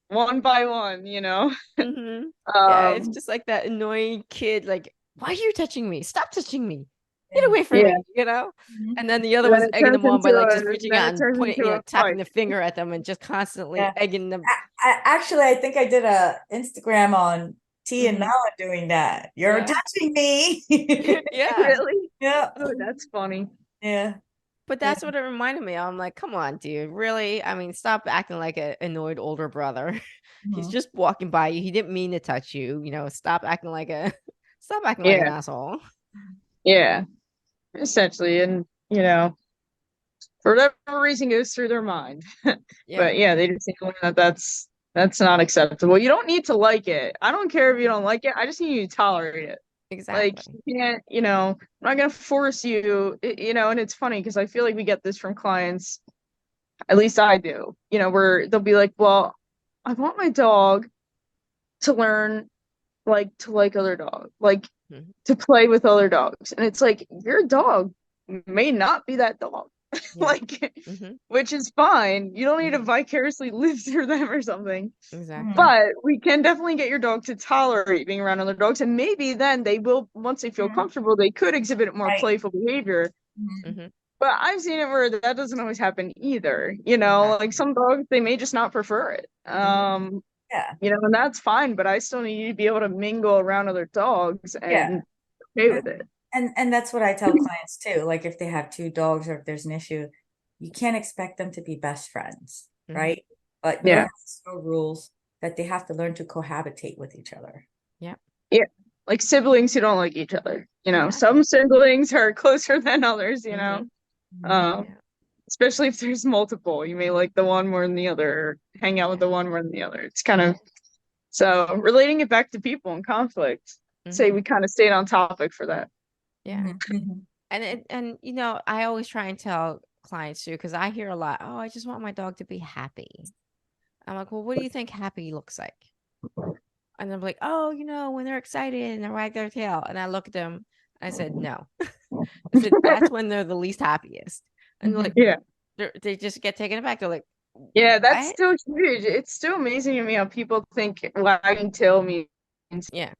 one by one, Mm-hmm. Yeah, it's Um, just like that annoying kid, like, why are you touching me? Stop touching me. Get away from yeah. me, Mhm. And then the other Then one's it egging turns them on by into like a just reaching then out it and turns pointing, into a tapping fight. the finger at them and just constantly Yeah. egging them. Actually, I think I did a Instagram on T and Mhm. Mala doing that. You're Yeah. touching me. Yeah. Really? Yeah. Oh, that's funny. Yeah. But that's what it reminded me of. I'm like, come on, dude. Really? I mean, stop acting like an annoyed older brother. He's Mhm. just walking by you. He didn't mean to touch you. Stop acting like stop acting like an Yeah. asshole. Yeah. Essentially. And, for whatever reason goes through their mind. Yeah, But yeah, they just need to learn that that's not acceptable. You don't need to like it. I don't care if you don't like it. I just need you to tolerate it. Like, exactly. you can't, I'm not gonna force you, and it's funny because I feel like we get this from clients, at least I do, where they'll be like, well, I want my dog to learn to like other dogs, like Mhm. to play with other dogs. And it's like your dog may not be that dog. Yeah. Like, Mhm. which is fine. You don't need to Mhm. vicariously live through them or something. Exactly. But we can definitely get your dog to tolerate being around other dogs. And maybe then they will, once they feel Mhm. comfortable, they could exhibit more Right. playful behavior. Mhm. Mhm. But I've seen it where that doesn't always happen either. Exactly. Like some dogs, they may just not prefer it. Yeah. And that's fine, but I still need you to be able to mingle around other dogs Yeah. and okay with it. And that's what I tell clients too. Like if they have two dogs or if there's an issue, you can't expect them to be best friends, Mhm. right? But you Yeah. have no rules that they have to learn to cohabitate with each other. Yeah. Yeah. Like siblings who don't like each other. Exactly. Some siblings are closer than others, Mhm. Um, Yeah. especially if there's multiple. You may like the one more than the other, or hang out with the one more than the other. It's kind of so relating it back to people and conflict. Say Mhm. we kind of stayed on topic for that. Yeah. Mhm. And I always try and tell clients too, because I hear a lot, oh, I just want my dog to be happy. I'm like, well, what do you think happy looks like? And I'm like, oh, when they're excited and they wag their tail. And I look at them, I said, no. I said, that's when they're the least happiest. And they're like, Yeah. they just get taken aback. They're like, Yeah, that's what? still huge. It's still amazing to me how people think wagging tail means. Yeah,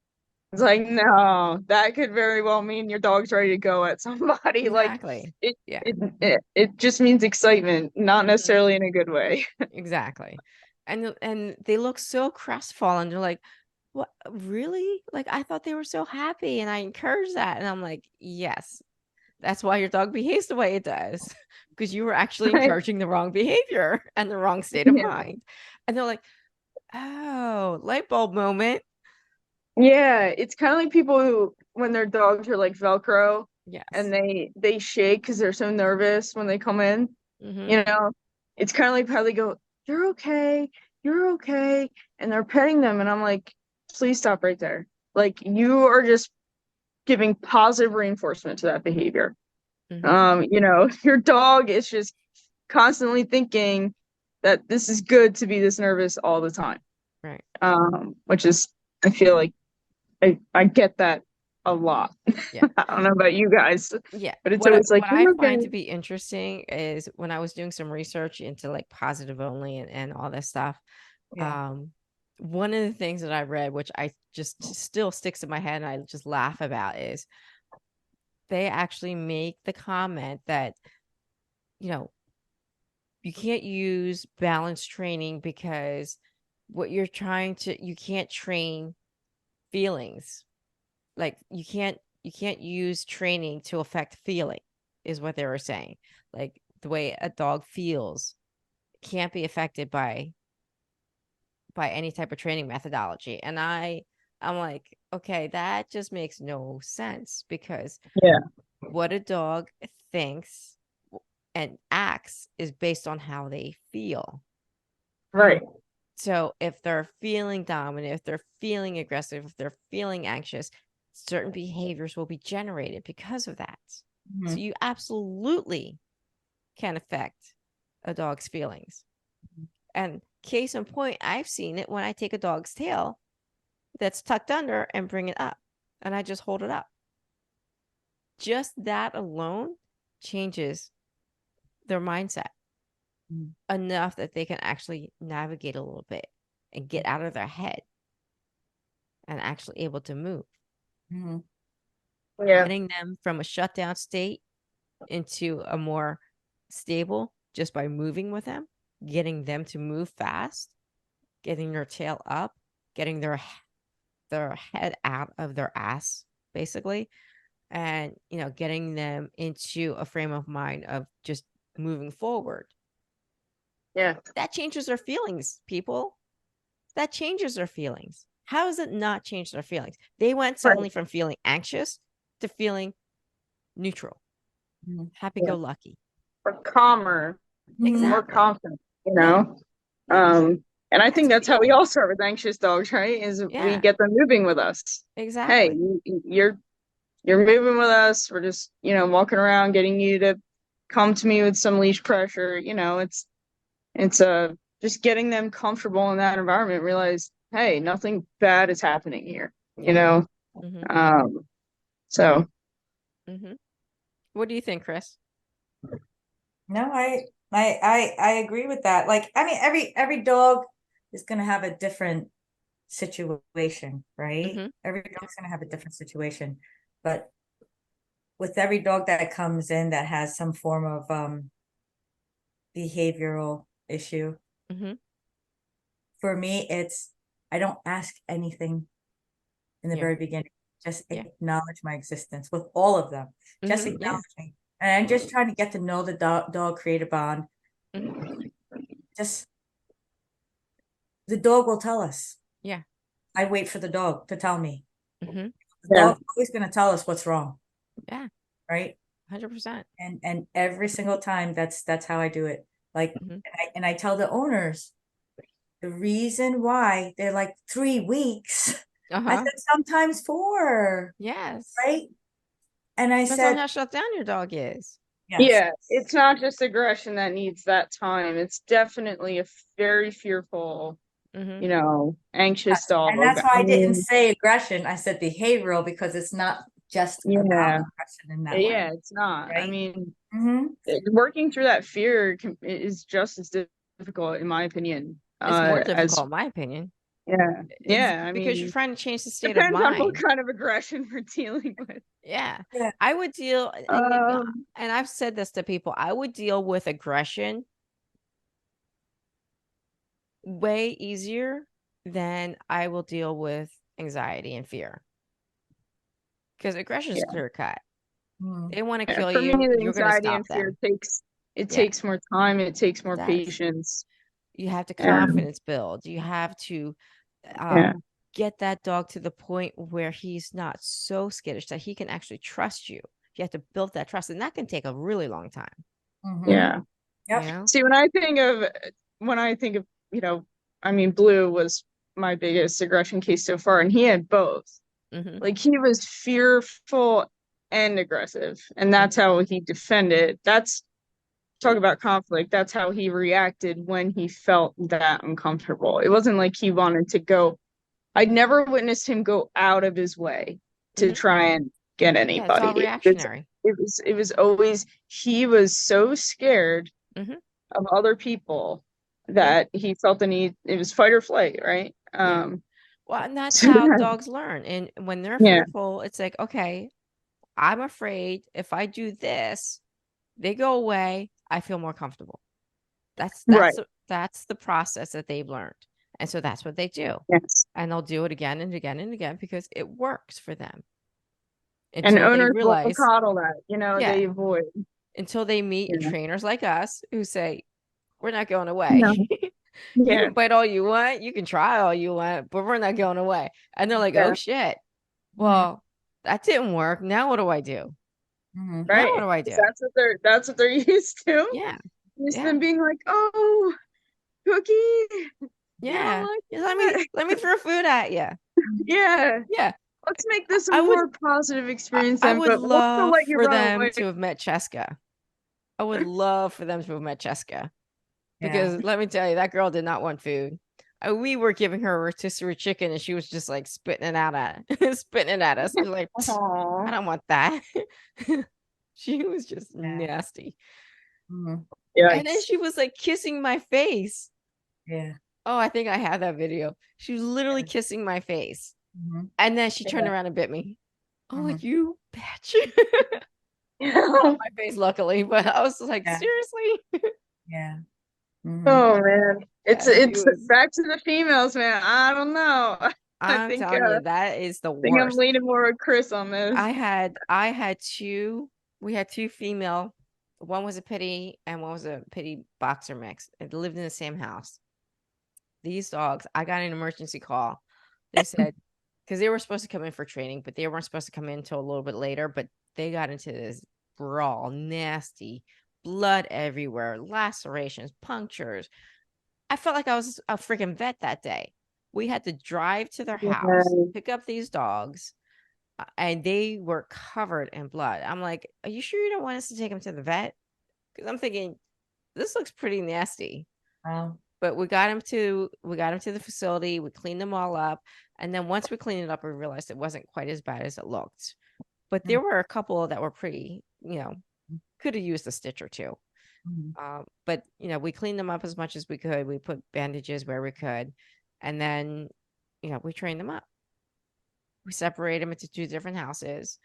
It's like, no, that could very well mean your dog's ready to go at somebody. Like exactly. it, Yeah, it just means excitement, not Mhm. necessarily in a good way. Exactly. And they look so crestfallen. They're like, what, really? Like, I thought they were so happy and I encourage that. And I'm like, yes, that's why your dog behaves the way it does, because you were actually Right. encouraging the wrong behavior and the wrong state of Yeah. mind. And they're like, oh, light bulb moment. Yeah, it's kind of like people who, when their dogs are like Velcro Yes. and they shake because they're so nervous when they come in. Mhm. It's kind of like how they go, you're okay, and they're petting them, and I'm like, please stop right there. Like, you are just giving positive reinforcement to that behavior. You know, your dog is just constantly thinking that this is good to be this nervous all the time. Right. Which is, I feel like I get that a lot. Yeah. I don't know about you guys. Yeah. But it's what always like, I "You're find okay." to be interesting is when I was doing some research into like positive only and all this stuff. Yeah. One of the things that I read, which I just still sticks in my head and I just laugh about, is they actually make the comment that, you know, you can't use balance training because what you're trying to, you can't train feelings. Like you can't use training to affect feeling, is what they were saying. Like the way a dog feels can't be affected by any type of training methodology. And I'm like, okay, that just makes no sense, because Yeah. what a dog thinks and acts is based on how they feel. Right. So if they're feeling dominant, if they're feeling aggressive, if they're feeling anxious, certain behaviors will be generated because of that. So you absolutely can affect a dog's feelings. And case in point, I've seen it when I take a dog's tail that's tucked under and bring it up, and I just hold it up. Just that alone changes their mindset enough that they can actually navigate a little bit and get out of their head and actually able to move. Yeah. Getting them from a shutdown state into a more stable just by moving with them, getting them to move fast, getting their tail up, getting their head out of their ass, basically, and, you know, getting them into a frame of mind of just moving forward. Yeah. That changes their feelings, people. That changes their feelings. How does it not change their feelings? They went suddenly from feeling anxious to feeling neutral, happy-go-lucky, Or calmer, exactly, more confident, you know? And I think that's how we all start with anxious dogs, right? Is we get them moving with us. exactly. Hey, you're moving with us. We're just, you know, walking around, getting you to come to me with some leash pressure. You know, it's just getting them comfortable in that environment. Realize, hey, nothing bad is happening here. You know, so. What do you think, Chris? No, I agree with that. Like, I mean, every dog is gonna have a different situation, right? Every dog's gonna have a different situation, but with every dog that comes in that has some form of behavioral issue, for me, it's I don't ask anything in the very beginning. Just acknowledge my existence with all of them. Just acknowledge me. And I'm just trying to get to know the dog, create a bond. Just the dog will tell us. Yeah. I wait for the dog to tell me. The Yeah. dog's always going to tell us what's wrong. Yeah. Right. 100%. And every single time that's how I do it. Like, and I tell the owners the reason why they're like 3 weeks. I said sometimes 4. Yes. Right. And I Depends said, on how shut down your dog is. yes. Yeah, it's not just aggression that needs that time. It's definitely a very fearful, you know, anxious dog. And that's why I didn't say aggression. I said behavioral, because it's not just about aggression in that way. Yeah, it's not. Right? I mean, working through that fear is just as difficult, in my opinion. It's more difficult, in my opinion. Yeah. I because mean, you're trying to change the state of depends on what mind. kind of aggression we're dealing with. Yeah. I would deal, and I've said this to people, I would deal with aggression way easier than I will deal with anxiety and fear. Because aggression is clear cut. They want to kill you. Me, You're going to stop and fear them. takes more time. It takes more patience. You have to confidence build. You have to get that dog to the point where he's not so skittish that he can actually trust you. You have to build that trust, and that can take a really long time. Yeah. Yep. You know? See, when I think of, you know, I mean, Blue was my biggest aggression case so far, and he had both. Mhm. Like he was fearful and aggressive, and that's how he defended. That's talk about conflict. That's how he reacted when he felt that uncomfortable. It wasn't like he wanted to go. I'd never witnessed him go out of his way to Mhm. try and get Yeah, it's all anybody. reactionary. It was always he was so scared Mhm. of other people that he felt the need. It was fight or flight, right? Yeah. Well, and that's So how yeah, dogs learn. And when they're yeah, fearful, it's like, okay, I'm afraid if I do this, they go away, I feel more comfortable. That's right. that's the process that they've learned. And so that's what they do. Yes. And they'll do it again and again and again because it works for them And until they owners will realize, coddle that, yeah, they avoid. until they meet Yeah. trainers like us who say, we're not going away. No. You Yeah. can bite all you want, you can try all you want, but we're not going away. And they're like, Yeah. oh shit. Mhm. Well, that didn't work. Now what do I do? Mhm. Now Right. what do I do? That's what they're used to. Yeah. Used to Yeah. them being like, oh, Cookie. You Yeah. don't like Yeah, that? let me throw food at you. Yeah. Yeah. Let's make this a I would more positive experience I then, would but we'll still love let you for run them away. to have met Cheska. I would love for them to have met Cheska Yeah. because let me tell you, that girl did not want food. We were giving her a rotisserie chicken and she was just like spitting it out at spitting it at us. She's like, I Aw. don't want that. She was just Yeah. nasty. Mhm. And then Yikes. she was like kissing my face. Yeah. Oh, I think I have that video. She was literally Yeah. kissing my face. Mhm. And then she turned Yeah. around and bit me. Oh, like, Mhm. you bitch. Not my face, luckily, but I was like, Yeah. seriously? Yeah. Mhm. Oh man. Yeah, she It's was, back to the females, man. I don't know. I I'm think telling you, that is the think I'm worst. leaning more with Chris on this. I had two, we had two female, one was a pity and one was a pity boxer mix. They lived in the same house. These dogs, I got an emergency call. They said, because they were supposed to come in for training, but they weren't supposed to come in until a little bit later. But they got into this brawl, nasty, blood everywhere, lacerations, punctures. I felt like I was a freaking vet that day. We had to drive to their house, Yeah. pick up these dogs, and they were covered in blood. I'm like, are you sure you don't want us to take them to the vet? Because I'm thinking, this looks pretty nasty. Wow. But we got him to the facility. We cleaned them all up, and then once we cleaned it up, we realized it wasn't quite as bad as it looked. But there were a couple that were pretty, could have used a stitch or two. Mhm. But we cleaned them up as much as we could. We put bandages where we could, and then we trained them up. We separated them into two different houses,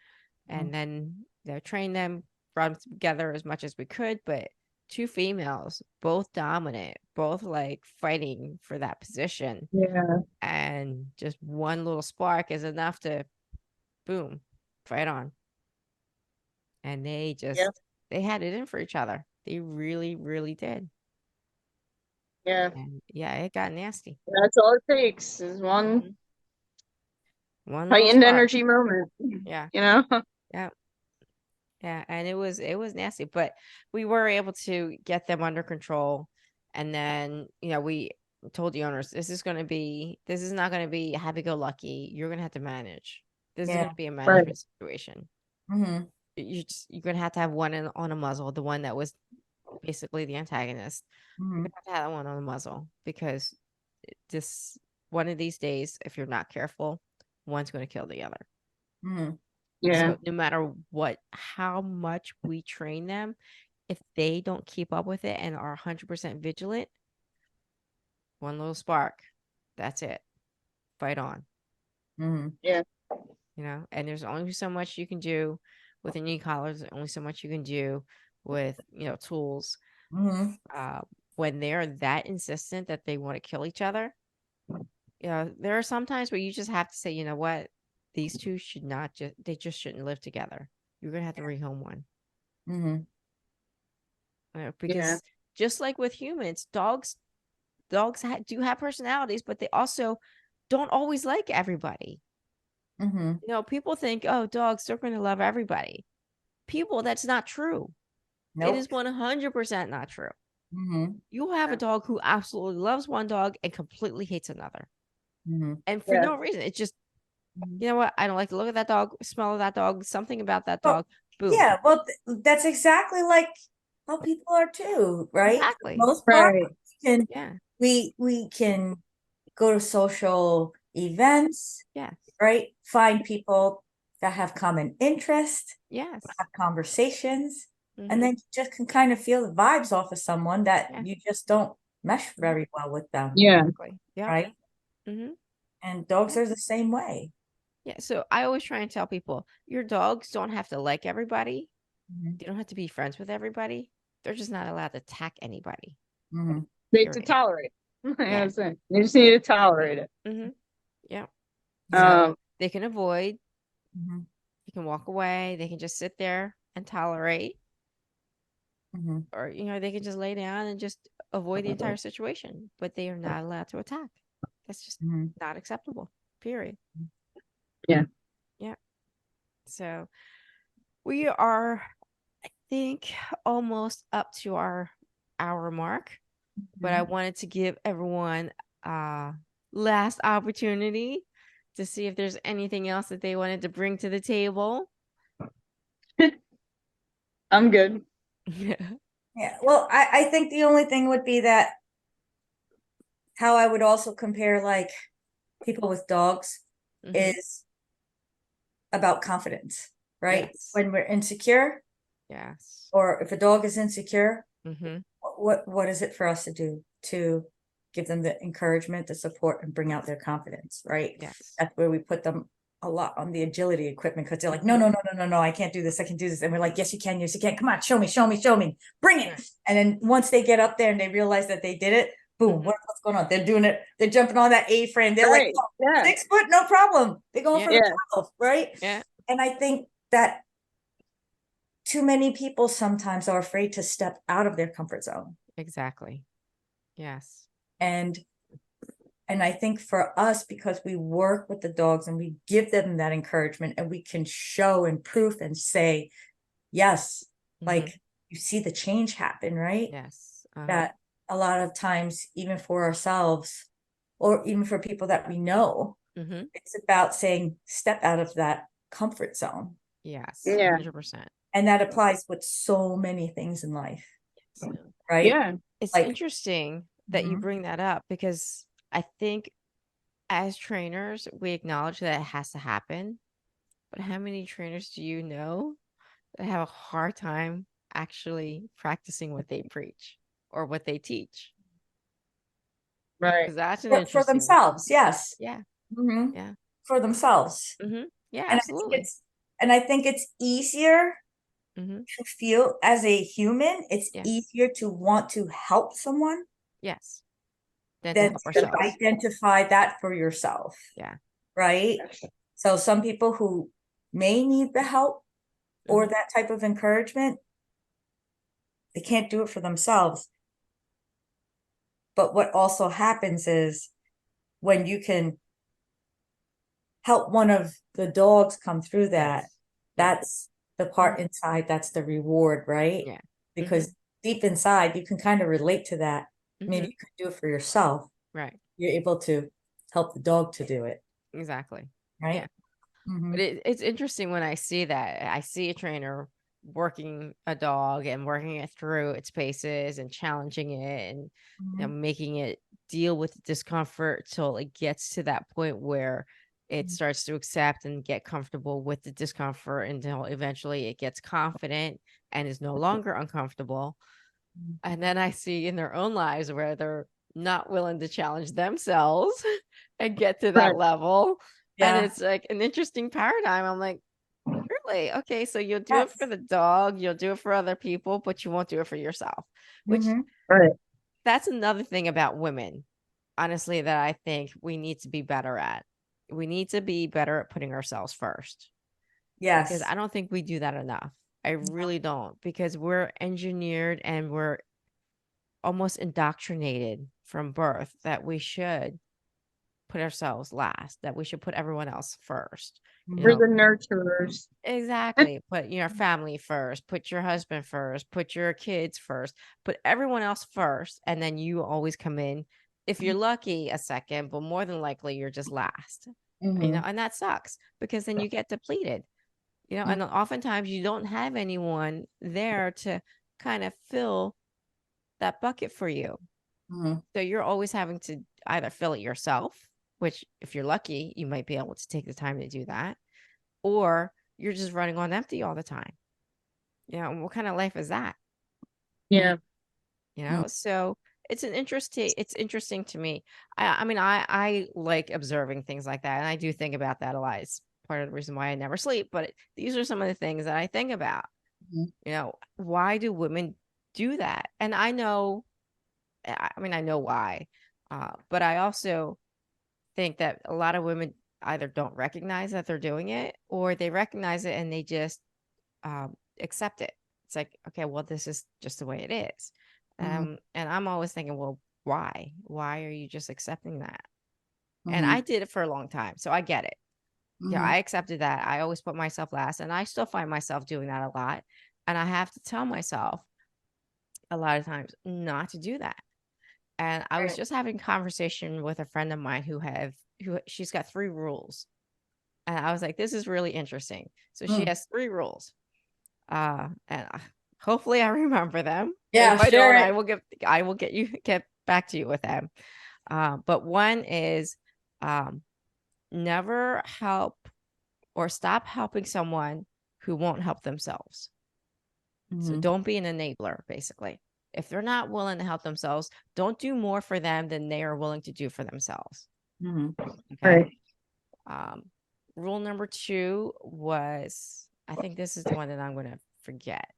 and then trained them, brought them together as much as we could. But two females, both dominant, both like fighting for that position. Yeah. And just one little spark is enough to boom, fight on. And they just Yeah. they had it in for each other. They really, really did. Yeah. And yeah, it got nasty. That's all it takes is one One little heightened spark. energy moment. Yeah. You know? Yeah. Yeah. And it was nasty, but we were able to get them under control. And then, we told the owners, this is not going to be happy go lucky. You're going to have to manage. This is going Yeah. to be a Right. management situation. Mhm. You're going to have one on a muzzle, the one that was basically the antagonist. You're Mhm. going to have that one on the muzzle because this one of these days, if you're not careful, one's going to kill the other. Mhm. Yeah. So no matter how much we train them, if they don't keep up with it and are 100% vigilant, one little spark, that's it. Fight on. Mhm. Yeah. And there's only so much you can do with a knee collar. There's only so much you can do with, tools. Mhm. When they're that insistent that they want to kill each other, there are some times where you just have to say, you know what, these two they just shouldn't live together. You're gonna have to rehome one. Mhm. Because Yeah. just like with humans, dogs do have personalities, but they also don't always like everybody. Mhm. People think, oh, dogs, they're going to love everybody. People, that's not true. It Nope. is 100% not true. Mhm. You'll have Yeah. a dog who absolutely loves one dog and completely hates another. Mhm. And for Yeah. no reason. It's just, Mhm. you know what? I don't like the look of that dog, smell of that dog, something about that Well, dog. Boom. yeah, well, that's exactly like how people are too, right? For the Exactly. most part, Right. Yeah. we can go to social events, Yes. right? Find people that have common interest, Yes. have conversations, and Mhm. then you just can kind of feel the vibes off of someone that Yeah. you just don't mesh very well with them, Yeah. Exactly. Yeah. right? Mm-hmm. And dogs Yeah. are the same way. Yeah. So I always try and tell people your dogs don't have to like everybody. Mhm. They don't have to be friends with everybody. They're just not allowed to attack anybody. Mhm. They have to Period. tolerate. Yeah. They just need to tolerate it. Mm-hmm. Yeah. Yeah. So they can avoid, Mhm. they can walk away, they can just sit there and tolerate, Mhm. or they can just lay down and just avoid the entire situation, but they are not allowed to attack. That's just Mhm. not acceptable. Period. Yeah. Yeah. So we are, I think, almost up to our hour mark, but I Mhm. wanted to give everyone last opportunity to see if there's anything else that they wanted to bring to the table. I'm good. Yeah. Well, I think the only thing would be that how I would also compare like people with dogs Mhm. is about confidence, right? Yes. When we're insecure, Yes. or if a dog is insecure, Mm-hmm. what is it for us to do to give them the encouragement, the support, and bring out their confidence, right? Yes. That's where we put them a lot on the agility equipment because they're like, no, no, no, no, no, no, I can't do this, I can do this. And we're like, yes, you can, yes, you can. Come on, show me, show me, show me, bring it. Right. And then once they get up there and they realize that they did it, boom, Mhm. what's going on? They're doing it, they're jumping on that A-frame. They're like, Right. oh, Yeah. 6 foot, no problem. They're going Yeah. for the Yeah. 12, right? Yeah. And I think that too many people sometimes are afraid to step out of their comfort zone. Exactly. Yes. And I think for us, because we work with the dogs and we give them that encouragement and we can show and proof and say, yes, Mhm. like you see the change happen, right? Yes. That a lot of times, even for ourselves, or even for people that we know, Mm-hmm. it's about saying, step out of that comfort zone. Yes. Yeah. 100%. And that applies with so many things in life, So right? Yeah. it's Like, interesting that you Mhm. bring that up because I think as trainers, we acknowledge that it has to happen. But how many trainers do you know that have a hard time actually practicing what they preach or what they teach? Right. Because that's an for interesting, themselves, yes. yeah, Mhm. yeah, For themselves. yeah, And I think absolutely. it's easier Mm-hmm. to feel as a human, it's Yes, easier to want to help someone yes. Then to than help to ourselves. identify that for yourself, Yeah. right? So some people who may need the help or Mhm. that type of encouragement, they can't do it for themselves. But what also happens is when you can help one of the dogs come through that, Yes. that's the part inside, that's the reward, right? Yeah. Because deep inside, you can kind of relate to that. Maybe Mhm. you could do it for yourself. Right. You're able to help the dog to do it, Exactly. right? Yeah. Mhm. But it's interesting when I see that. I see a trainer working a dog and working it through its paces and challenging it and Mhm. making it deal with the discomfort till it gets to that point where it Mhm. starts to accept and get comfortable with the discomfort until eventually it gets confident and is no longer uncomfortable. Mhm. And then I see in their own lives where they're not willing to challenge themselves and get to that Right. level. And Yeah. it's like an interesting paradigm. I'm like, really? Okay, so you'll do it for Yes. the dog, you'll do it for other people, but you won't do it for yourself. Which Mhm. Right. that's another thing about women, honestly, that I think we need to be better at. We need to be better at putting ourselves first because Yes. I don't think we do that enough. I really don't because we're engineered and we're almost indoctrinated from birth that we should put ourselves last, that we should put everyone else first. You We're know, the nurturers. exactly. Put your family first, put your husband first, put your kids first, put everyone else first, and then you always come in if you're lucky, a second, but more than likely you're just last. Mhm. And that sucks because then you get depleted. And oftentimes you don't have anyone there to kind of fill that bucket for you. Mhm. So you're always having to either fill it yourself, which if you're lucky, you might be able to take the time to do that, or you're just running on empty all the time. What kind of life is that? Yeah. Mhm. So it's interesting to me. I mean, I like observing things like that, and I do think about that a lot. It's part of the reason why I never sleep, but these are some of the things that I think about. Mhm. Why do women do that? And I know, I mean, I know why, but I also think that a lot of women either don't recognize that they're doing it, or they recognize it and they just accept it. It's like, okay, well, this is just the way it is. Mhm. And I'm always thinking, well, why? Why are you just accepting that? And Mhm. I did it for a long time, so I get it. Yeah, Mhm. I accepted that. I always put myself last, and I still find myself doing that a lot. And I have to tell myself a lot of times not to do that. And I was Right. just having a conversation with a friend of mine who she's got 3 rules. And I was like, this is really interesting. So she Mm. has 3 rules. And hopefully I remember them. Yeah, If I share don't, it. I will get back to you with them. But one is never help or stop helping someone who won't help themselves. So Mhm. don't be an enabler, basically. If they're not willing to help themselves, don't do more for them than they are willing to do for themselves. Mhm. Okay. Um, Rule number 2 was, I think this is the one that I'm going to forget.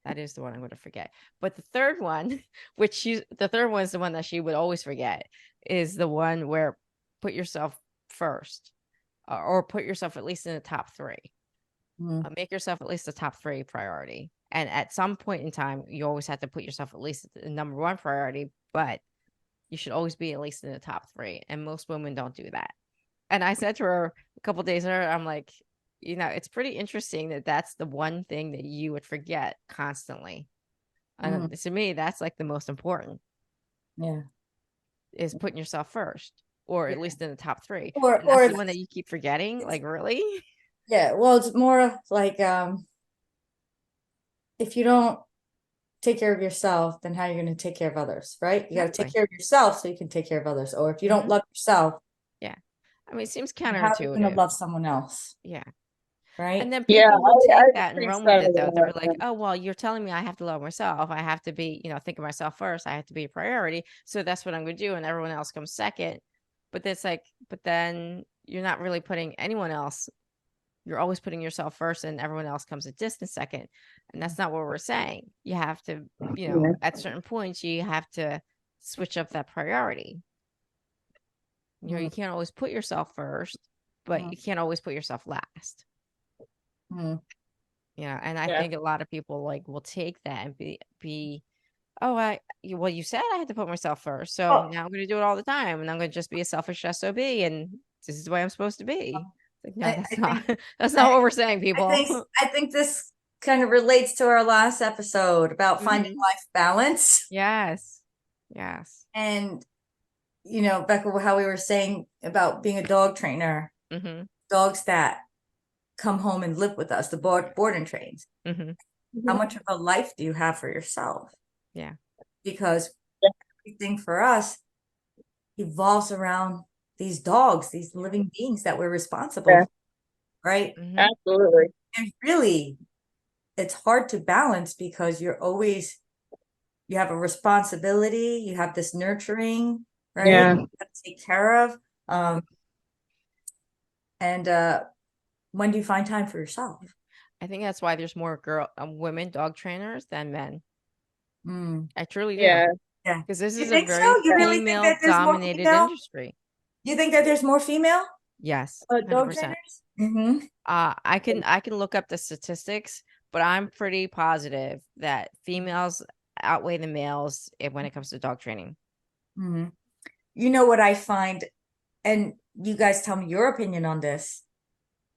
That is the one I'm going to forget. But the third one, the third one is the one that she would always forget, is the one where put yourself first, or put yourself at least in the top 3. Mhm. Make yourself at least the top 3 priority. And at some point in time, you always have to put yourself at least the number 1 priority, but you should always be at least in the top 3. And most women don't do that. And I said to her a couple days later, I'm like, it's pretty interesting that that's the one thing that you would forget constantly. Mhm. And to me, that's like the most important, Yeah. is putting yourself first, or at Yeah. least in the top 3. And Or that's the it's, one that you keep forgetting. Like, really? yeah, well, it's more like if you don't take care of yourself, then how are you going to take care of others, right? You got to take Exactly. care of yourself so you can take care of others. Or if you don't Hmm. love yourself, Yeah. I mean, it seems then how are you going to counterintuitive. love someone else, Yeah. And right? then Yeah, people will I take that and think run so. with it, though. They're Yeah. like, oh, well, you're telling me I have to love myself. I have to be, think of myself first. I have to be a priority. So that's what I'm going to do. And everyone else comes second. But it's like, but then you're not really putting anyone else. You're always putting yourself first, and everyone else comes a distant second. And that's not what we're saying. You have to, Yeah. at certain points, you have to switch up that priority. You Mhm. can't always put yourself first, but Mhm. you can't always put yourself last. Mhm. And I Yeah. think a lot of people like will take that and be oh, well, you said I had to put myself first, so Oh, now I'm going to do it all the time, and I'm going to just be a selfish SOB, and this is the way I'm supposed to be. It's like, no, I, that's I not think that's I, not what we're saying, I people. think I think this kind of relates to our last episode about finding Hmm. life balance. Yes, yes. And Becca, how we were saying about being a dog trainer, Hmm. dogs that come home and live with us, the board and trains. Hmm. How Mhm. much of a life do you have for yourself? Yeah. Because Yeah. everything for us evolves around these dogs, these living beings that we're responsible Yeah. for, right? Hmm. Absolutely. And really, it's hard to balance because you have a responsibility, you have this nurturing, right? Yeah. You have to take care of. Um, and when do you find time for yourself? I think that's why there's more women dog trainers than men. Mm, I truly do, yeah. Yeah. because this You is a think so? very You really think female that there's more dominated female? industry. You think that there's more female Yes, dog 100%. trainers? Mm-hmm. I can look up the statistics, but I'm pretty positive that females outweigh the males when it comes to dog training. Mm-hmm. You know what I find, and you guys tell me your opinion on this.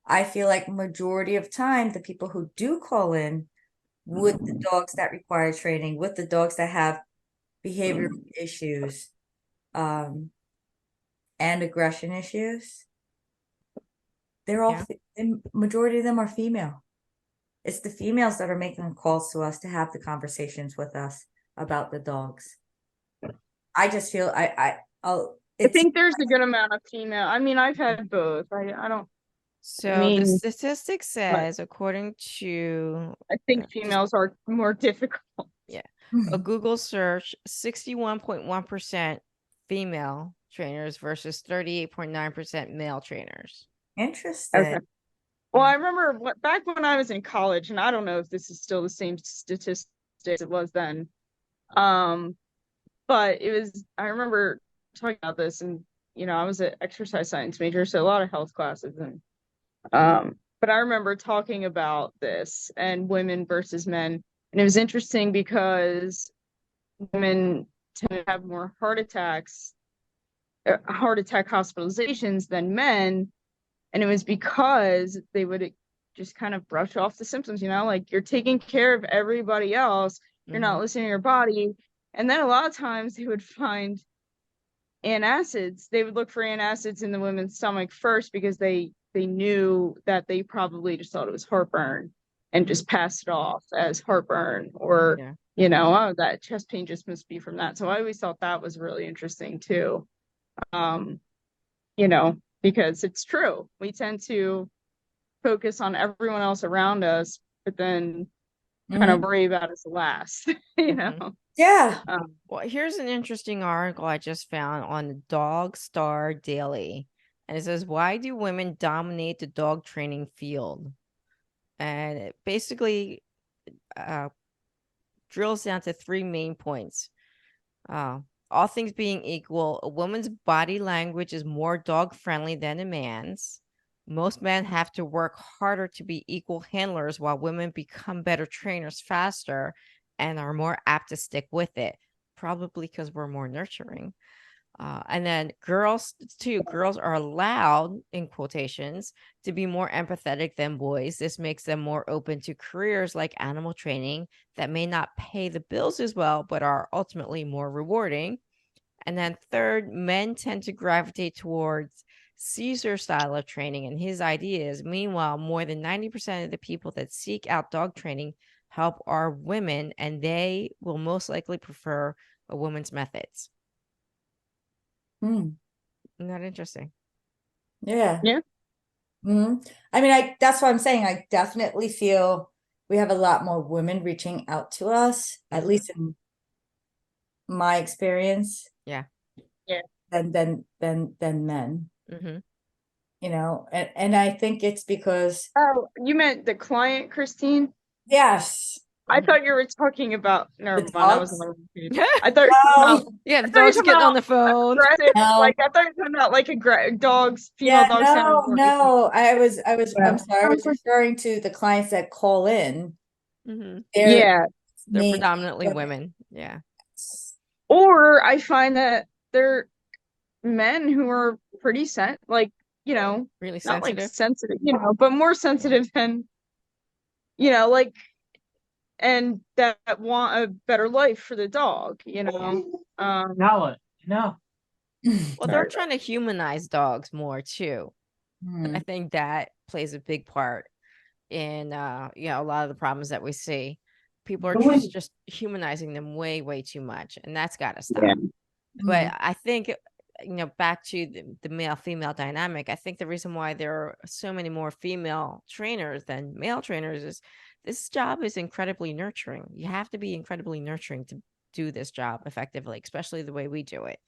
I feel like majority of time, the people who do call in with the dogs that require training, with the dogs that have behavioral issues, um, and aggression issues, they're all, Yeah. the majority of them are female. It's the females that are making calls to us to have the conversations with us about the dogs. I just feel I it's think there's a good amount of female. I mean, I've had both. I don't. I So the mean, statistic but says, according to I think just females are more difficult. yeah, a Google search, 61.1% female trainers versus 38.9% male trainers. interesting. Okay. Well, Yeah. I remember back when I was in college, and I don't know if this is still the same statistic as it was then. But it was, I remember talking about this, and I was an exercise science major, so a lot of health classes, and but I remember talking about this and women versus men, and it was interesting because women tend to have more heart attack hospitalizations than men, and it was because they would just kind of brush off the symptoms, like you're taking care of everybody else, you're not listening to your body. And then a lot of times they would find antacids. They would look for antacids in the women's stomach first because they knew that they probably just thought it was heartburn and just passed it off as heartburn, or Yeah. oh, that chest pain just must be from that. So I always thought that was really interesting too. um because it's true, we tend to focus on everyone else around us, but then kind of Mhm. worry about us last. Yeah. Well, here's an interesting article I just found on Dog Star Daily. And it says, why do women dominate the dog training field? And it basically drills down to three main points. All things being equal, a woman's body language is more dog friendly than a man's. Most men have to work harder to be equal handlers, while women become better trainers faster and are more apt to stick with it, probably because we're more nurturing. And then girls, too, girls are allowed, in quotations, to be more empathetic than boys. This makes them more open to careers like animal training that may not pay the bills as well, but are ultimately more rewarding. And then third, men tend to gravitate towards Caesar's style of training and his ideas. Meanwhile, more than 90% of the people that seek out dog training help are women, and they will most likely prefer a woman's methods. Hmm. Isn't that interesting? Yeah. Yeah. I mean, that's what I'm saying. I definitely feel we have a lot more women reaching out to us, at least in my experience, Yeah. Yeah. than men. Mm-hmm. And I think it's because Oh, you meant the client, Christine? yes, I thought you were talking about, never the mind, I was on dogs. the wrong page. I thought you were talking about, Oh, Yeah, I the thought you were dog's talking getting on about the phone. aggressive, no. like I thought you were talking about like dogs, female Yeah, dogs sounding no, more aggressive. no. I'm Yeah. sorry. I was referring to the clients that call in. Mm-hmm. They're Yeah. They're mainly predominantly women. women. Yeah. Or I find that they're men who are pretty Really not like sensitive. sensitive, but more sensitive than, like, and that want a better life for the dog, Nala, no. Well, they're trying to humanize dogs more too. And I Hmm. think that plays a big part in a lot of the problems that we see. People are just humanizing them way, way too much, and that's got to stop. Yeah. But Mhm. I think, back to the male female dynamic, I think the reason why there are so many more female trainers than male trainers is this job is incredibly nurturing. You have to be incredibly nurturing to do this job effectively, especially the way we do it,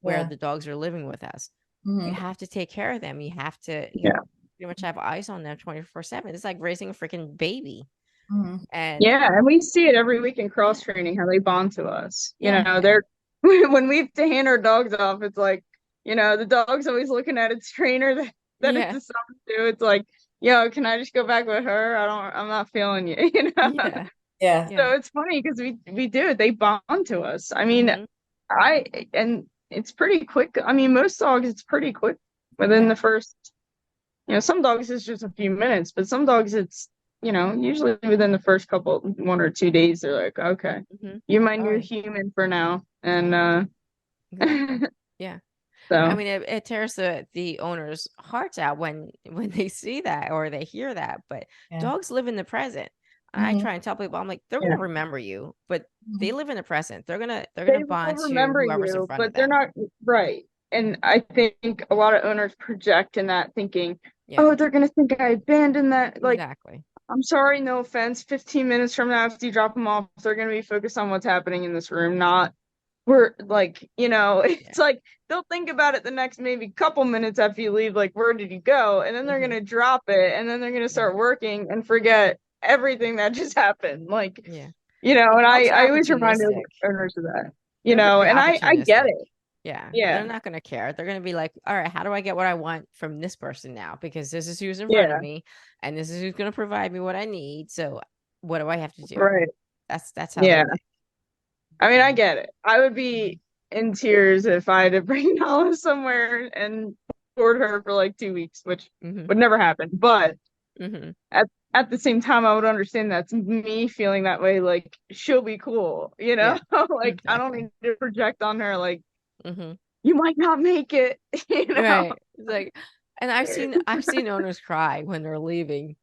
where Yeah. the dogs are living with us. You Mhm. have to take care of them. You have to Yeah. pretty much have eyes on them 24/7. It's like raising a freaking baby. Mhm. And Yeah, and we see it every week in cross training how they bond to us. Yeah. They're when we have to hand our dogs off, it's like, the dog's always looking at its trainer that it's Yeah. assigned to. It's like, can I just go back with her? I'm not feeling you, Yeah. Yeah. Yeah. So it's funny because we do it. They bond to us. I mean, Mhm. and it's pretty quick. I mean, most dogs it's pretty quick within the first, some dogs it's just a few minutes, but some dogs it's, usually within the first 1 or 2 days, they're like, okay, Mhm. you're my new Alright. human for now. And Exactly. Yeah. So I mean, it tears the owner's hearts out when they see that or they hear that. But Yeah. dogs live in the present. And I Mhm. try and tell people, I'm like, they're Yeah. gonna remember you, but they Mhm. live in the present. They're gonna they bond will to remember whoever's in you, front of but they're them. not right. And I think a lot of owners project in that thinking, Yeah, oh, they're gonna think I abandoned that. Like, exactly. I'm sorry, no offense. 15 minutes from now, after you drop them off, they're gonna be focused on what's happening in this room, not we're like, it's like they'll think about it the next maybe couple minutes after you leave, like, where did you go? And then they're Mhm. gonna drop it, and then they're gonna start working and forget everything that just happened. Like, Yeah. and Dogs are I always remind opportunistic. owners of that, They're very and I get opportunistic. it. Yeah. Yeah. They're not gonna care. They're gonna be like, all right, how do I get what I want from this person now? Because this is who's in front Yeah. of me, and this is who's gonna provide me what I need. So what do I have to do? Right. That's how they Yeah. think. I mean, I get it. I would be in tears if I had to bring Nala somewhere and board her for like 2 weeks, which Mhm. would never happen. But Mhm. at the same time, I would understand that's me feeling that way. Like, she'll be cool, Yeah. like, I don't Exactly. need to project on her, like, Mhm. you might not make it, Right. It's like, and I've seen owners cry when they're leaving.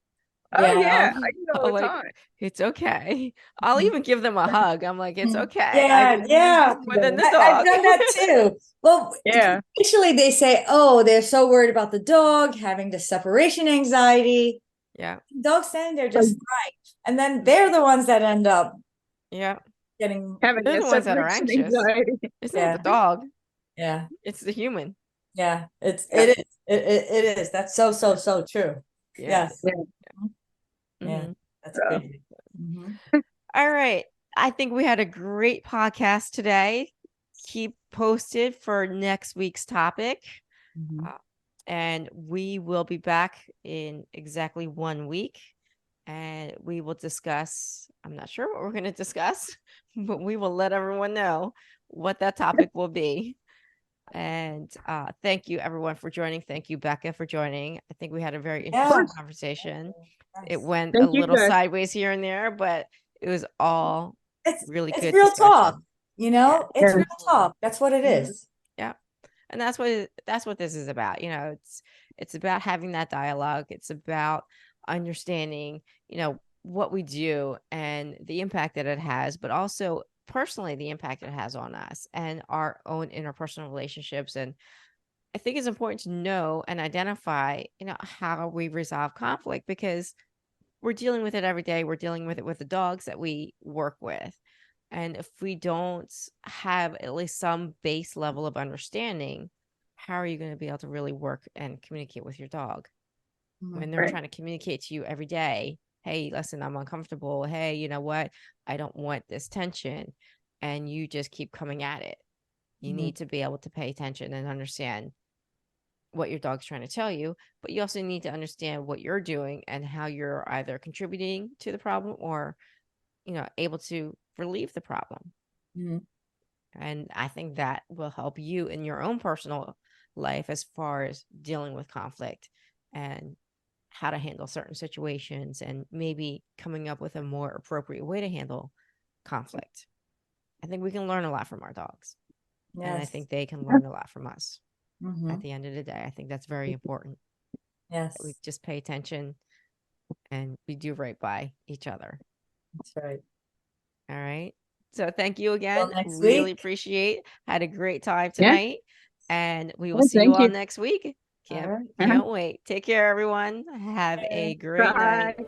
Oh, Yeah. yeah. I do it all I'm the like, time. it's okay. I'll even give them a hug. I'm like, it's okay. Yeah. But then the I've dog. done that too. Well, Yeah. initially they say, oh, they're so worried about the dog having the separation anxiety. Yeah. Dogs standing there just fine. And then they're the ones that end up Yeah. getting, Having They're a the ones that are separation anxious. anxiety. It's Yeah. not the dog. yeah, It's the human. yeah, it is. It is. That's so true. Yeah. Yes. Yeah. Yeah, Mhm. that's So. crazy. Mhm. All right. I think we had a great podcast today. Keep posted for next week's topic. Mhm. And we will be back in exactly 1 week. And we will discuss, I'm not sure what we're going to discuss, but we will let everyone know what that topic will be. And thank you, everyone, for joining. Thank you, Becca, for joining. I think we had a very interesting Yeah. conversation. It Yes. went a Thank you, little guys. sideways here and there, but it was all It's really it's good real discussion. talk, It's Yeah. real talk. That's what it Mhm. is. Yeah. And that's what this is about. It's about having that dialogue. It's about understanding, what we do and the impact that it has, but also personally the impact it has on us and our own interpersonal relationships. And I think it's important to know and identify, how we resolve conflict because we're dealing with it every day. We're dealing with it with the dogs that we work with. And if we don't have at least some base level of understanding, how are you going to be able to really work and communicate with your dog when they're Right. trying to communicate to you every day? Hey, listen, I'm uncomfortable. Hey, you know what? I don't want this tension. And you just keep coming at it. You Mhm. need to be able to pay attention and understand what your dog's trying to tell you, but you also need to understand what you're doing and how you're either contributing to the problem or, able to relieve the problem. Mhm. And I think that will help you in your own personal life as far as dealing with conflict and how to handle certain situations and maybe coming up with a more appropriate way to handle conflict. I think we can learn a lot from our dogs. And I Yes. think they can learn a lot from us. Mhm. At the end of the day, I think that's very important. Yes. We just pay attention and we do right by each other. That's right. All right. So thank you again. next Really week. appreciate. Had a great time Yeah. tonight. And we will Well, see you thank all you. next week. All right. Can't wait. Take care, everyone. Have a great Bye. night.